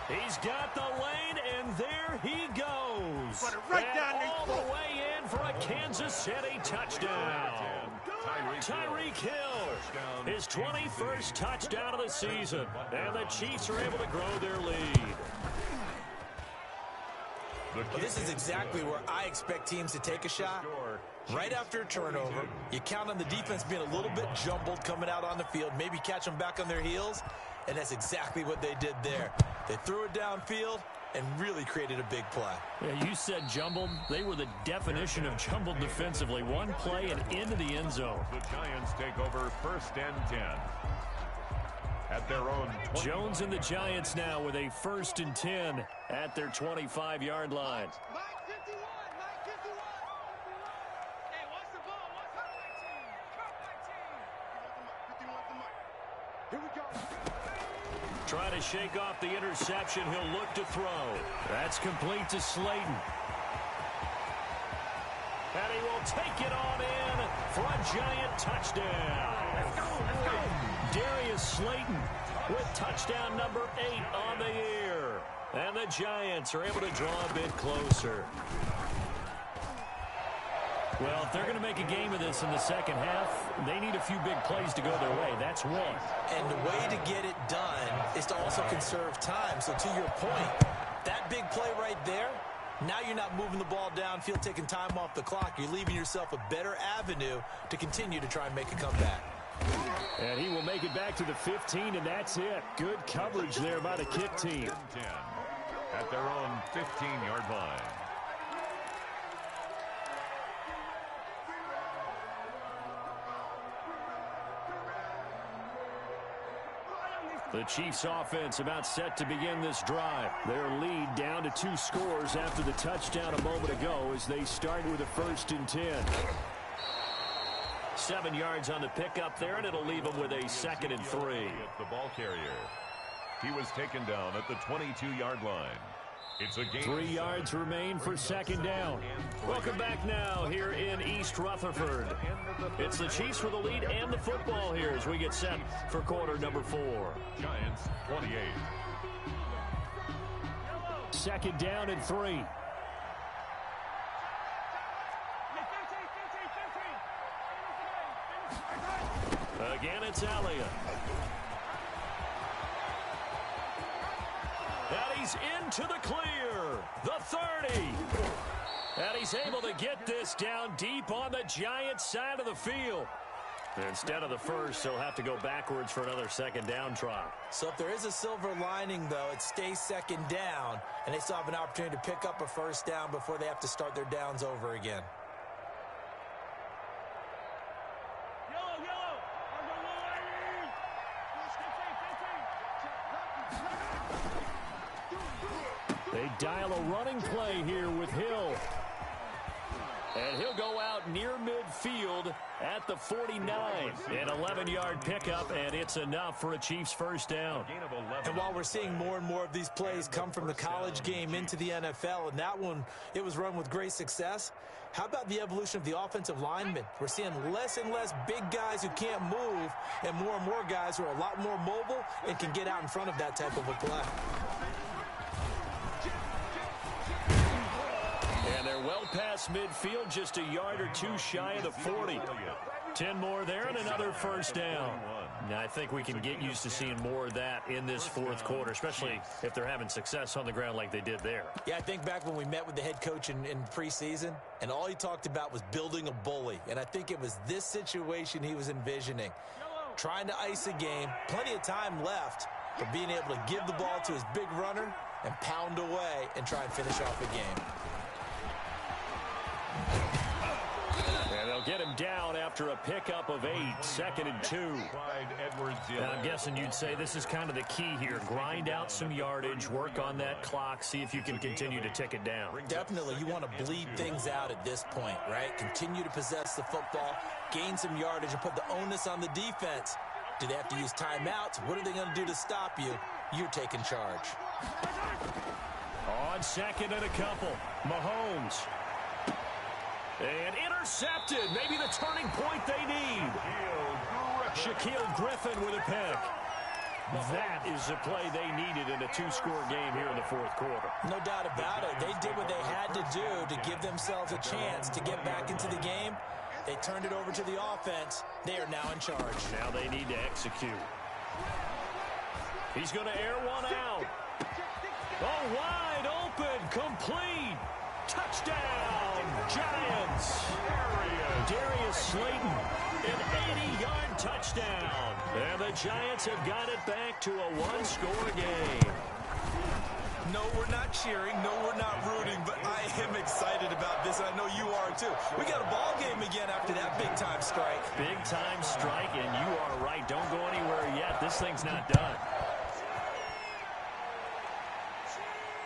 He's got the lane, and there he goes. Right down all the way in for a Kansas City touchdown. Tyreek Hill, his 21st touchdown of the season. And the Chiefs are able to grow their lead. Well, this is exactly where I expect teams to take a shot. Right after a turnover, you count on the defense being a little bit jumbled coming out on the field, maybe catch them back on their heels, and that's exactly what they did there. They threw it downfield and really created a big play. Yeah, you said jumbled. They were the definition of jumbled defensively. One play and into the end zone. The Giants take over 1st and 10. At their own 20. Jones and the Giants now with a 1st and 10 at their 25-yard line. Trying to shake off the interception. He'll look to throw. That's complete to Slayton. And he will take it on in for a Giant touchdown. Darius Slayton with touchdown number 8 on the year. And the Giants are able to draw a bit closer. Well, if they're going to make a game of this in the second half, they need a few big plays to go their way. That's one. And the way to get it done is to also conserve time. So to your point, that big play right there, now you're not moving the ball downfield, taking time off the clock. You're leaving yourself a better avenue to continue to try and make a comeback. And he will make it back to the 15, and that's it. Good coverage there by the kick team. 10 at their own 15-yard line. The Chiefs offense about set to begin this drive. Their lead down to 2 scores after the touchdown a moment ago as they start with a 1st and 10. 7 yards on the pickup there, and it'll leave them with a 2nd and 3. The ball carrier. He was taken down at the 22-yard line. It's a game. 3 yards remain for second down. Welcome back now here in East Rutherford. It's the Chiefs for the lead and the football here as we get set for quarter number 4. Giants 28. Second down and 3. Again, it's Elliott. And he's into the clear. The 30. And he's able to get this down deep on the Giants side of the field. Instead of the first, he'll have to go backwards for another second down try. So if there is a silver lining, though, it stays second down, and they still have an opportunity to pick up a first down before they have to start their downs over again. They dial a running play here with Hill. And he'll go out near midfield at the 49. An 11-yard pickup, and it's enough for a Chiefs first down. And while we're seeing more and more of these plays come from the college game into the NFL, and that one, it was run with great success, how about the evolution of the offensive linemen? We're seeing less and less big guys who can't move and more guys who are a lot more mobile and can get out in front of that type of a play. And they're well past midfield, just a yard or two shy of the 40. 10 more there and another first down. Now, I think we can get used to seeing more of that in this fourth quarter, especially if they're having success on the ground like they did there. Yeah, I think back when we met with the head coach in preseason, and all he talked about was building a bully. And I think it was this situation he was envisioning. Trying to ice a game, plenty of time left, but being able to give the ball to his big runner and pound away and try and finish off the game. And they'll get him down after a pickup of 8, 2nd and 2. And I'm guessing you'd say this is kind of the key here. Grind out some yardage, work on that clock, see if you can continue to tick it down. Definitely, you want to bleed things out at this point, right? Continue to possess the football, gain some yardage, and put the onus on the defense. Do they have to use timeouts? What are they going to do to stop you? You're taking charge. On second and a couple, Mahomes. And intercepted. Maybe the turning point they need. Shaquille Griffin with a pick. That is the play they needed in a 2-score game here in the fourth quarter. No doubt about it. They did what they had to do to give themselves a chance to get back into the game. They turned it over to the offense. They are now in charge. Now they need to execute. He's going to air one out. Oh, wide open, complete. Touchdown, Giants. Darius Slayton, an 80-yard touchdown. And the Giants have got it back to a 1-score game. No, we're not cheering. No, we're not rooting, but I am excited about this. I know you are, too. We got a ball game again after that big-time strike. Big-time strike, and you are right. Don't go anywhere yet. This thing's not done.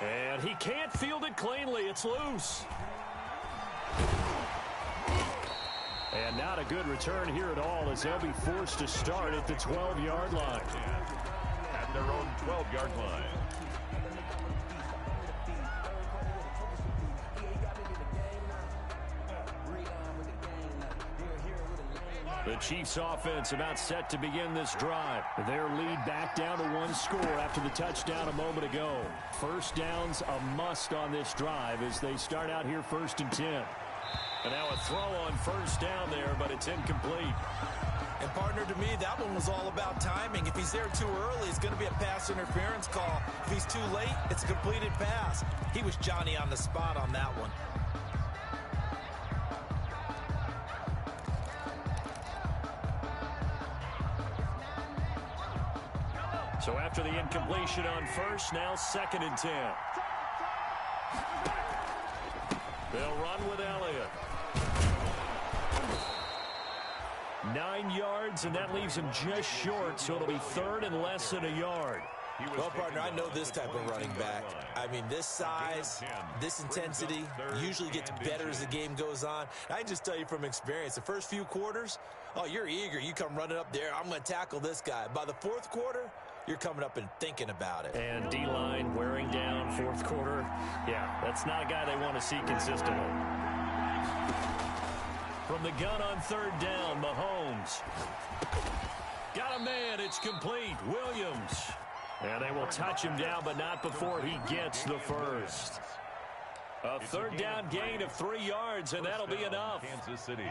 And he can't field it cleanly. It's loose. And not a good return here at all as they'll be forced to start at the 12-yard line. At their own 12-yard line. The Chiefs offense about set to begin this drive. Their lead back down to 1 score after the touchdown a moment ago. First down's a must on this drive as they start out here 1st and 10. And now a throw on first down there, but it's incomplete. And partner, to me, that one was all about timing. If he's there too early, it's going to be a pass interference call. If he's too late, it's a completed pass. He was Johnny on the spot on that one. So after the incompletion on first, now 2nd and 10. They'll run with Elliott. 9 yards, and that leaves him just short, so it'll be 3rd and less than a yard. Well, partner, I know this type of running back. I mean, this size, this intensity usually gets better as the game goes on. I can just tell you from experience, the first few quarters, oh, you're eager. You come running up there, I'm going to tackle this guy. By the 4th quarter, you're coming up and thinking about it. And D-line wearing down fourth quarter. Yeah, that's not a guy they want to see consistently. From the gun on third down, Mahomes. Got a man. It's complete. Williams. And they will touch him down, but not before he gets the first. A third down gain of 3 yards, and that'll be enough. Kansas City.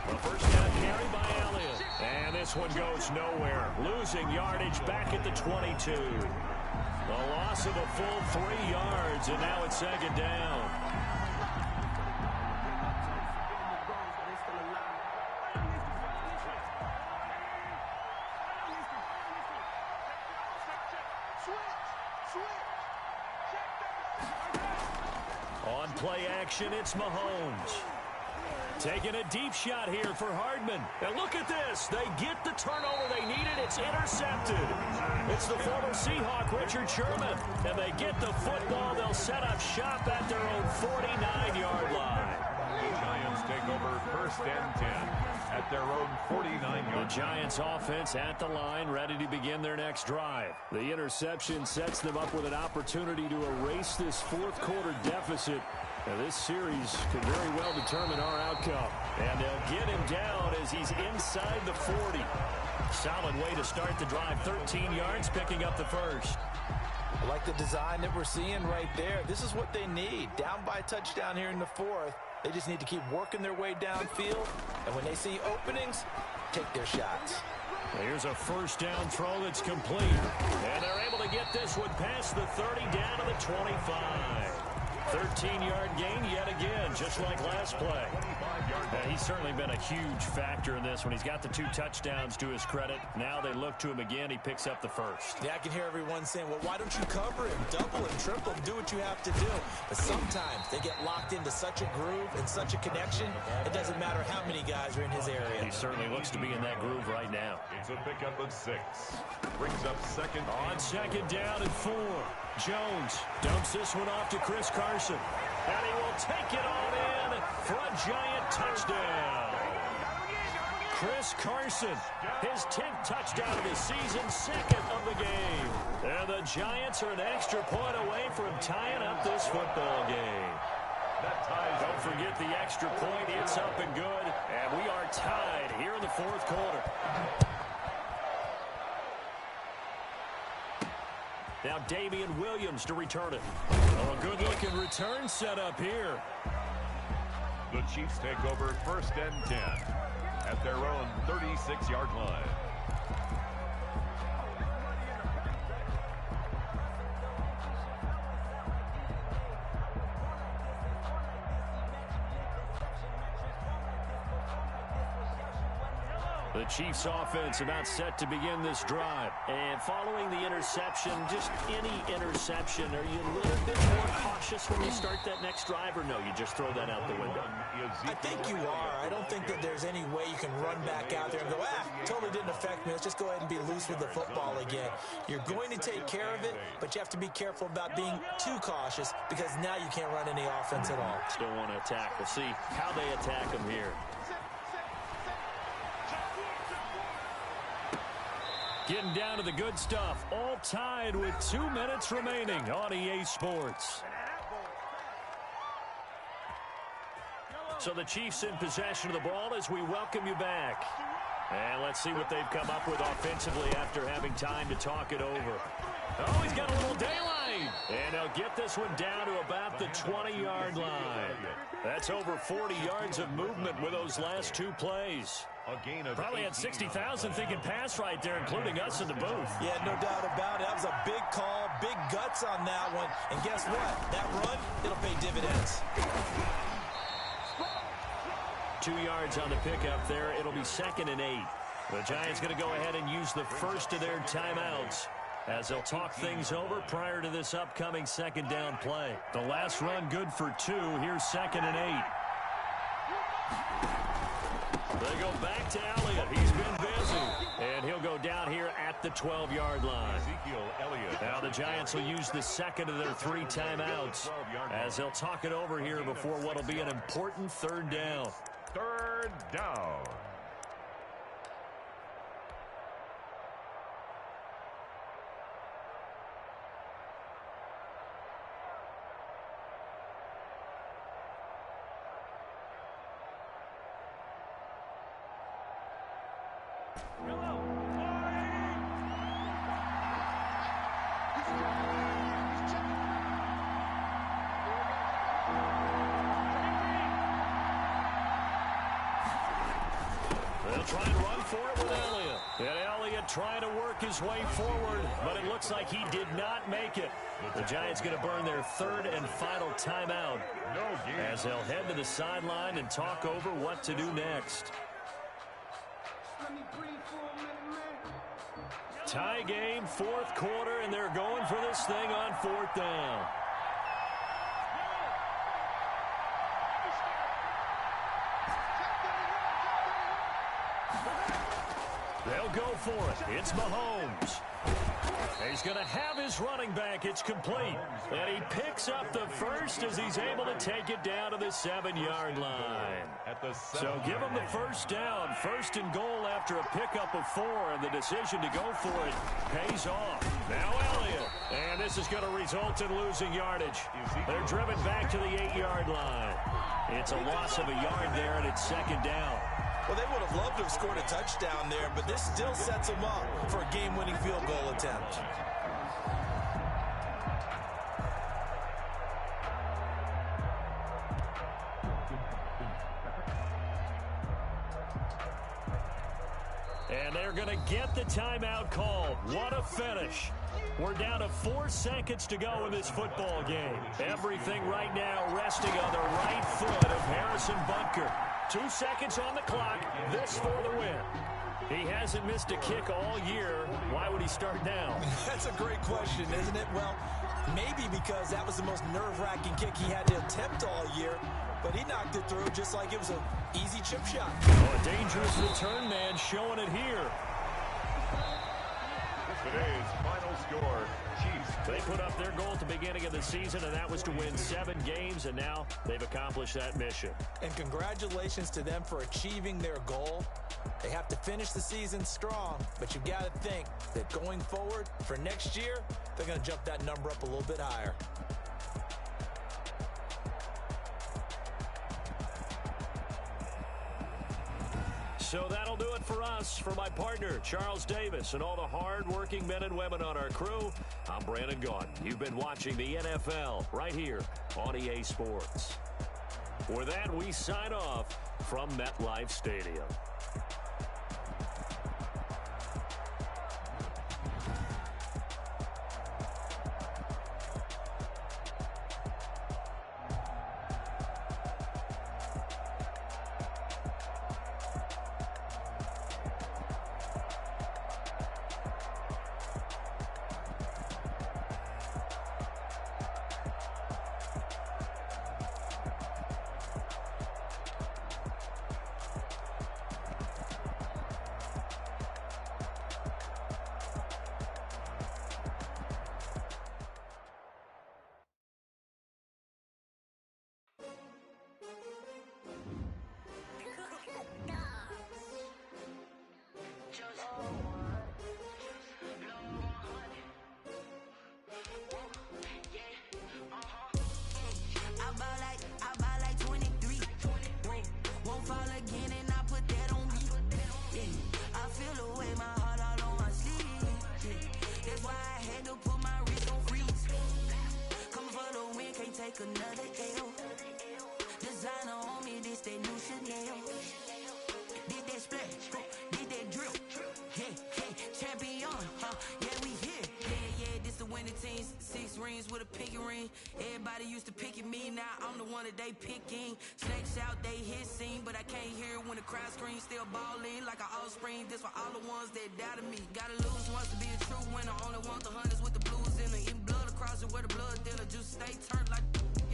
A first down carry by Elliott. And this one goes nowhere. Losing yardage back at the 22. A loss of a full 3 yards, and now it's second down. On play action, it's Mahomes. Taking a deep shot here for Hardman. And look at this. They get the turnover they needed. It's intercepted. It's the former Seahawk, Richard Sherman. And they get the football. They'll set up shop at their own 49-yard line. The Giants take over first and 10 at their own 49-yard. The Giants offense at the line, ready to begin their next drive. The interception sets them up with an opportunity to erase this fourth quarter deficit. Now, this series could very well determine our outcome. And they'll get him down as he's inside the 40. Solid way to start the drive. 13 yards, picking up the first. I like the design that we're seeing right there. This is what they need. Down by a touchdown here in the fourth. They just need to keep working their way downfield. And when they see openings, take their shots. Here's a first down throw that's complete. And they're able to get this one past the 30 down to the 25. 13-yard gain yet again, just like last play. He's certainly been a huge factor in this when he's got the 2 touchdowns to his credit. Now they look to him again. He picks up the first. Yeah, I can hear everyone saying, well, why don't you cover him, double him, triple him, do what you have to do. But sometimes they get locked into such a groove and such a connection, it doesn't matter how many guys are in his area. He certainly looks to be in that groove right now. It's a pickup of 6. Brings up second. On second down and 4. Jones dumps this one off to Chris Carson. And he will take it on in for a Giant touchdown. Chris Carson, his 10th touchdown of the season, 2nd of the game. And the Giants are an extra point away from tying up this football game. Don't forget the extra point. It's up and good. And we are tied here in the fourth quarter. Now Damian Williams to return it. Oh, a good-looking return set up here. The Chiefs take over first and 10 at their own 36-yard line. The Chiefs offense about set to begin this drive. And following the interception, just any interception, are you a little bit more cautious when you start that next drive, or no, you just throw that out the window? I think you are. I don't think that there's any way you can run back out there and go, totally didn't affect me. Let's just go ahead and be loose with the football again. You're going to take care of it, but you have to be careful about being too cautious because now you can't run any offense at all. Still want to attack. We'll see how they attack them here. Getting down to the good stuff. All tied with 2 minutes remaining on EA Sports. So the Chiefs in possession of the ball as we welcome you back. And let's see what they've come up with offensively after having time to talk it over. Oh, he's got a little daylight. And he'll get this one down to about the 20-yard line. That's over 40 yards of movement with those last 2 plays. Probably had 60,000 thinking pass right there, including us in the booth. Yeah, no doubt about it. That was a big call, big guts on that one. And guess what? That run, it'll pay dividends. 2 yards on the pickup there. It'll be 2nd and 8. The Giants going to go ahead and use the first of their timeouts as they'll talk things over prior to this upcoming 2nd down play. The last run good for 2. Here's 2nd and 8. They go back to Elliott. He's been busy. And he'll go down here at the 12-yard line. Now the Giants will use the 2nd of their 3 timeouts as they'll talk it over here before what will be an important 3rd down. third down. They'll try and run for it with Elliott. And Elliott trying to work his way forward, but it looks like he did not make it. The Giants going to burn their third and final timeout as they'll head to the sideline and talk over what to do next. Tie game, fourth quarter, and they're going for this thing on fourth down. They'll go for it. It's Mahomes. He's going to have his running back. It's complete. And he picks up the first as he's able to take it down to the 7-yard line. So give him the first down. First and goal after a pickup of 4. And the decision to go for it pays off. Now Elliott. And this is going to result in losing yardage. They're driven back to the 8-yard line. It's a loss of a yard there, and it's second down. Well, they would have loved to have scored a touchdown there, but this still sets them up for a game-winning field goal attempt. And they're going to get the timeout called. What a finish. We're down to 4 seconds to go in this football game. Everything right now resting on the right foot of Harrison Butker. 2 seconds on the clock. This for the win. He hasn't missed a kick all year. Why would he start now? That's a great question, isn't it? Well, maybe because that was the most nerve-wracking kick he had to attempt all year. But he knocked it through just like it was an easy chip shot. Oh, a dangerous return man showing it here. Today's final score, Chiefs. They put up their goal at the beginning of the season, and that was to win 7 games, and now they've accomplished that mission. And congratulations to them for achieving their goal. They have to finish the season strong, but you've got to think that going forward for next year, they're going to jump that number up a little bit higher. So that'll do it for us. For my partner, Charles Davis, and all the hard-working men and women on our crew, I'm Brandon Gaudin. You've been watching the NFL right here on EA Sports. For that, we sign off from MetLife Stadium. Another L. Designer on me, this that new Chanel. Did that splash, did that drip. Hey, hey, champion, yeah, we here. Yeah, this the winning team. 6 rings with a pinky ring. Everybody used to pick at me, now I'm the one that they picking. Snakes out, they hit scene, but I can't hear when the crowd screams. Still balling like an offspring. This for all the ones that doubted me. Gotta lose once to be a true winner. Only want the hunters with the blues in it. Eating blood across it where the blood thinner. Juice stay turned like.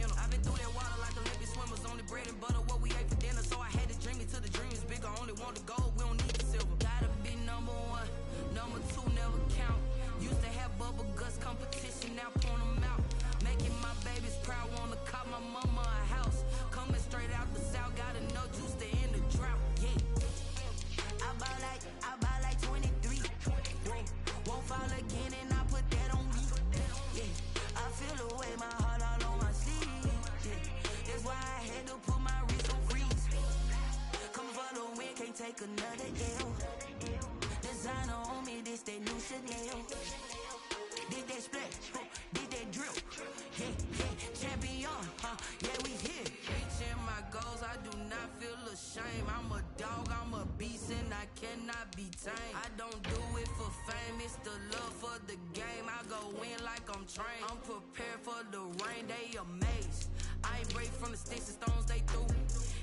I've been through that water like Olympic swimmers. Only bread and butter, what we ate for dinner. So I had to dream it till the dream is bigger. Only want the gold, we don't need the silver. Gotta be number 1, number 2 never count. Used to have bubble guts competition, now point them out. Making my babies proud, wanna cop my mama a house. Coming straight out the south, gotta know juice to end the Chanel. Did that splash, did that drill. Champion, yeah, we here. Reaching my goals, I do not feel ashamed. I'm a dog, I'm a beast, and I cannot be tamed. I don't do it for fame, it's the love for the game. I go in like I'm trained. I'm prepared for the rain, they amazed. I ain't break from the sticks and stones they threw.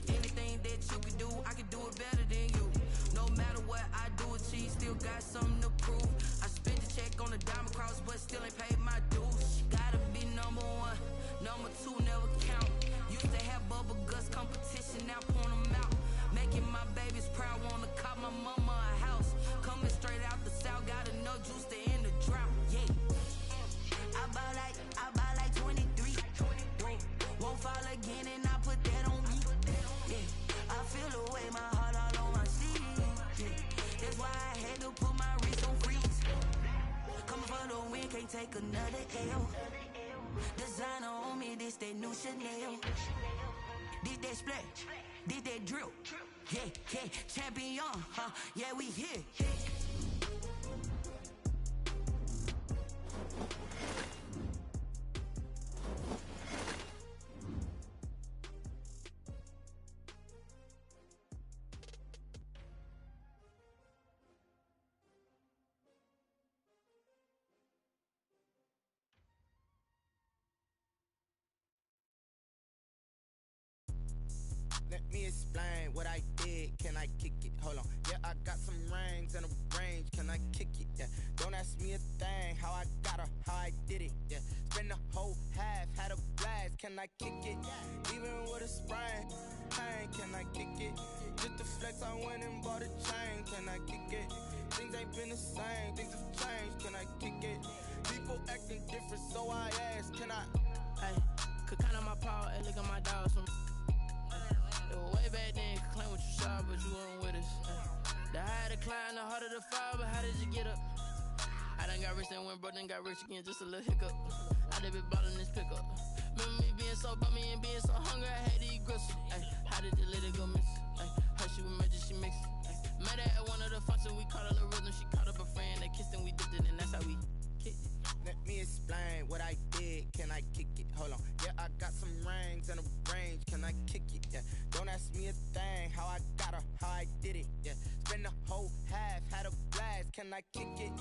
Anything that you can do, I can do it better than you. No matter what I do, achieve, still got something to prove. I spent the check on the diamond cross, but still ain't paid my dues. Gotta be number one, number two never count. Used to have bubble guts competition, now point them out. Making my babies proud, wanna cop my mama a house. Coming straight out the south, got enough juice to end the drought. Yeah, I buy like 23. Won't fall again, and I put that on me. Yeah, I feel the way, my heart all on my sleeve. Yeah, that's why I had to put my wrist on freeze. Coming for the win, can't take another L. Designer on me, this that new Chanel. Did that splash, did that drill. Yeah, champion, yeah, we here. Let me explain what I did. Can I kick it? Hold on. Yeah, I got some rings and a range. Can I kick it? Yeah. Don't ask me a thing. How I got her, how I did it. Yeah. Spend the whole half, had a blast. Can I kick it? Even with a sprain. Pain, can I kick it? Just to flex, I went and bought a chain. Can I kick it? Things ain't been the same. Things have changed. Can I kick it? People acting different, so I ask. Can I? Hey, could count on my power. Hey, look at my dog. It was way back then, could claim what you saw, but you weren't with us. The higher the climb, the harder the fall, but how did you get up? I done got rich and went broke, then got rich again, just a little hiccup. I done been ballin' this pickup. Remember me being so bummy and being so hungry, I had to eat gristle. Ay, how did you let it go miss? Ay, how she was magic, she mixed. Met her at one of the functions, we caught a little rhythm, she caught up a friend, they kissed and we dipped it, and that's how we kicked it. Let me explain what I did. Can I kick it? Hold on. Yeah, I got some rings and a range. Can I kick it? Yeah. Don't ask me a thing. How I got her, how I did it. Yeah. Spend the whole half, had a blast. Can I kick it?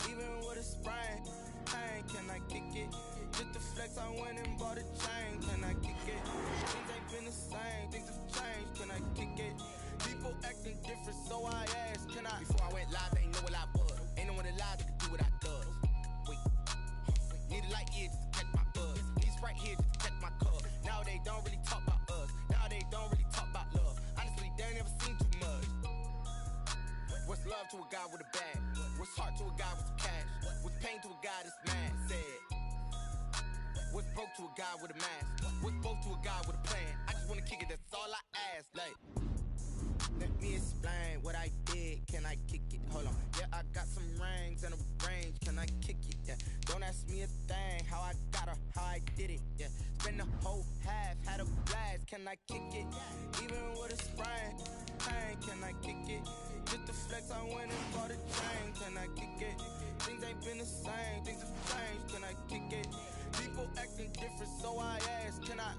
Even with a sprain. Pain, can I kick it? Just to flex, I went and bought a chain. Can I kick it? Things ain't been the same. Things have changed. Can I kick it? People acting different, so I asked. Can I? Before I went live, they ain't know what I was. Ain't no one alive that could do what I does. Need a light here just to catch my buzz. These right here just to catch my cup. Now they don't really talk about us. Now they don't really talk about love. Honestly, they ain't never seen too much. What's love to a guy with a bag? What's heart to a guy with some cash? What's pain to a guy that's mad? Said. What's broke to a guy with a mask? What's both to a guy with a plan? I just wanna kick it, that's all I ask. Like, let me explain what I did. Can I kick it? Hold on. Yeah, I got some rings and a range. Can I kick it? Yeah. Don't ask me a thing. How I got her, how I did it. Yeah. Spend the whole half, had a blast. Can I kick it? Even with a sprain. Pain, can I kick it? Just to flex, I went and bought a chain. Can I kick it? Things ain't been the same. Things have changed. Can I kick it? People acting different, so I ask. Can I?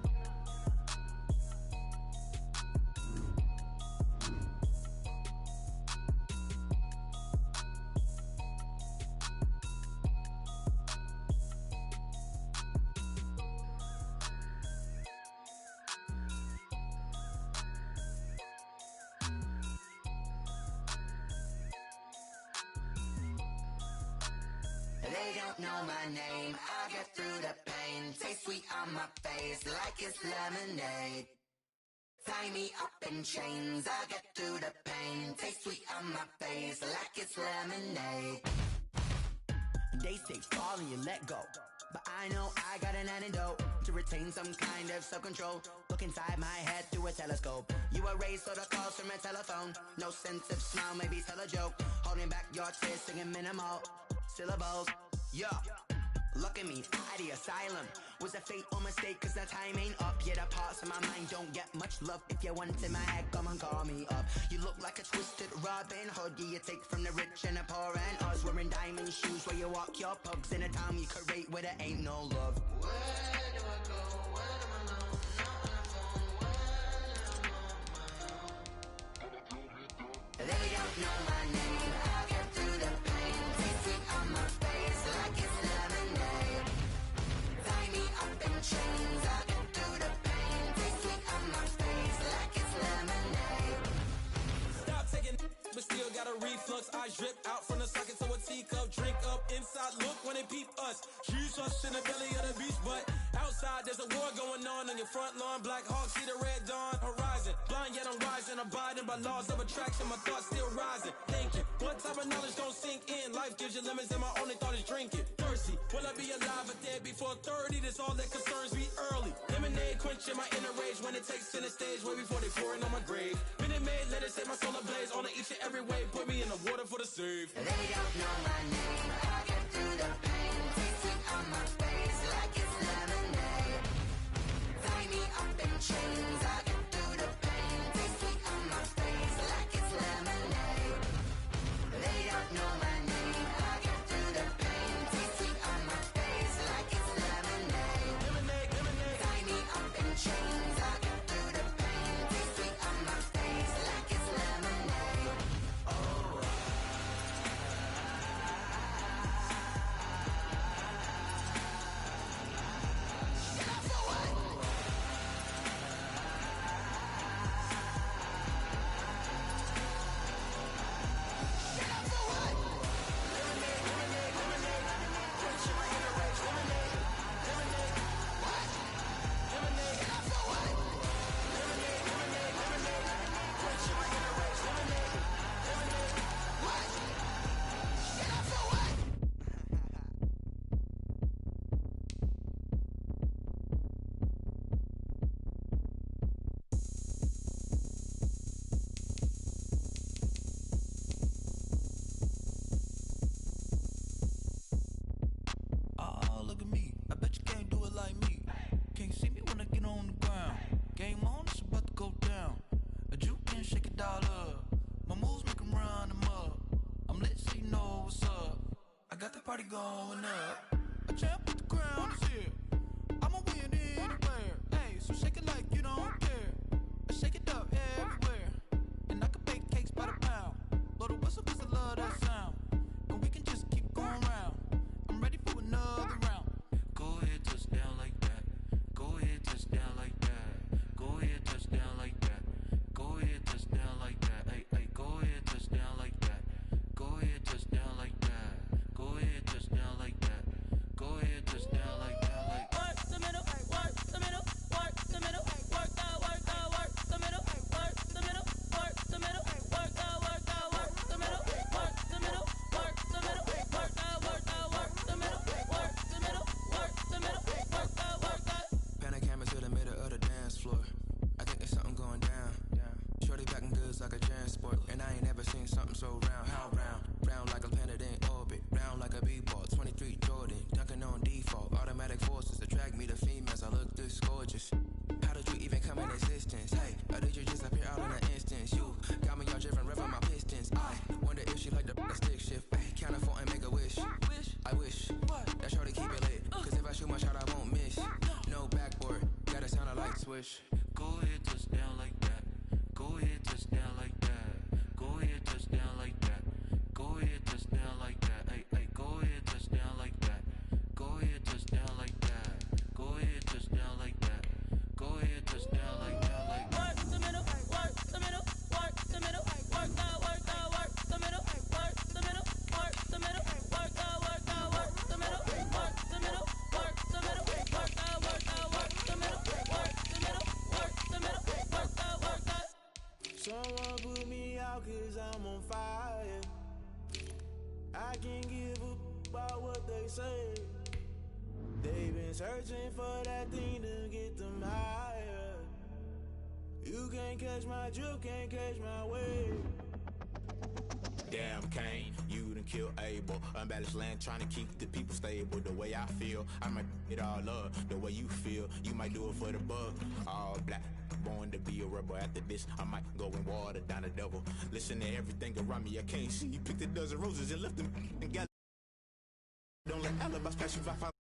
They don't know my name, I get through the pain. Taste sweet on my face like it's lemonade. Tie me up in chains, I get through the pain. Taste sweet on my face like it's lemonade. They say fall and you let go, but I know I got an antidote to retain some kind of self-control. Look inside my head through a telescope. You erase all the calls from a telephone. No sense of smile, maybe tell a joke. Holding back your tears, singing minimal syllables. Yeah, Look at me, out of the asylum. Was a fate or mistake, cause the time ain't up. Yeah, the parts of my mind don't get much love. If you want in my head, come and call me up. You look like a twisted Robin Hood. Yeah, you take from the rich and the poor and us. Wearing diamond shoes where you walk your pugs. In a town you could rate where there ain't no love. Where do I go? Where do I know? They don't know my name. I'll get through the pain. Taste it on my face like it's lemonade. Tie me up in chains. I'll get through the pain. Taste it on my face like it's lemonade. Stop taking, but still got a reflux. I drip out from the socket to a teacup. Drink up inside. Look when they peep us. She's us in the belly of the beach, but outside there's a war going on your front lawn. Black Hawk see the red dawn horizon. Blind yet I'm rising, abiding by laws of attraction. My thoughts still rising. Thinking, what type of knowledge don't sink in? Life gives you lemons, and my only thought is drinking. Thirsty, will I be alive or dead before 30? That's all that concerns me early. Lemonade quenching my inner rage when it takes center stage, way before they pour it on my grave. Minute Maid, let it set my soul ablaze. On each and every way, put me in the water for the save. They don't know my name. I'll get through the pain. Taste it on my face like it's lemonade. Tie me up in chains. I'll get through the pain. Taste it on my face like it's lemonade. They don't know my name. I'll get through the pain. Taste it on my face like it's lemonade. Lemonade, lemonade. Tie me up in chains. I'll get through the pain. Taste it on my face like it's lemonade. Oh. Oh, look at me. I bet you can't do it like me. Can't see me when I get on the ground. Game on, it's about to go down. A juke and shake it all up. My moves make 'em run them up. I'm lit so you know what's up. I got the party going up. A champ with the crown is here. I'ma win anywhere. Hey, so shake it like you don't care. I shake it up everywhere. And I can bake cakes by the pound. Blow the whistle 'cause I love that sound. And we can just keep going round. I'm ready for another round. Go ahead, touch down like that. Go ahead, touch down like that. Go ahead, touch down like that. Go ahead, touch down like that. Hey, hey, go ahead, touch down like that. Go ahead, touch down like that. Go ahead, touch down like that. Go ahead, touch down like that. Like Work the middle, work the middle, work the middle, work the middle, work the middle, work the middle, work the middle, work the middle, work the middle, work the middle, work the middle, work the middle, work the. Pan a camera to the middle of the dance floor. I think there's something going down. Shorty packing goods like a transport, and I ain't never seen something so round. How round? Round like a planet in orbit. Round like a b-ball. 23 Jordan, dunking on default. Automatic forces attract me to females. I look this gorgeous. How did you even come in existence? Hey, or did you just appear out in an instance? You got me all driven, revving my pistons. I wonder if she like the stick shift. Hey, count it for and make a wish. I wish that shorty keep it lit. 'Cause if I shoot my shot, I won't miss. No backboard, gotta sound a light swish. go ahead, touch down like that. Go ahead, touch down like that. Go ahead, touch down like that. Go ahead, touch down like that. Hey, hey, go ahead, touch down like that. Go ahead, touch down like that. Go ahead, touch down like that. Go ahead, touch down like that. Like work the middle, work the middle, work the middle, work the middle, work the middle, work the middle, work the middle, work the middle, work the middle, work the middle, work the middle, work the middle, work the. Someone put me out 'cause I'm on fire. I can't give a about what they say. They've been searching for that thing to get them higher. You can't catch my drift, can't catch my wave. Damn, Kane, you done done killed Abel. Unbalanced land trying to keep the people stable. The way I feel, I might it all up. The way you feel, you might do it for the bug. All black, born to be a rebel. After this, I might go and water down the devil. Listen to everything around me, I can't see. Picked a dozen roses and left them and got. Don't let alibis pass you by.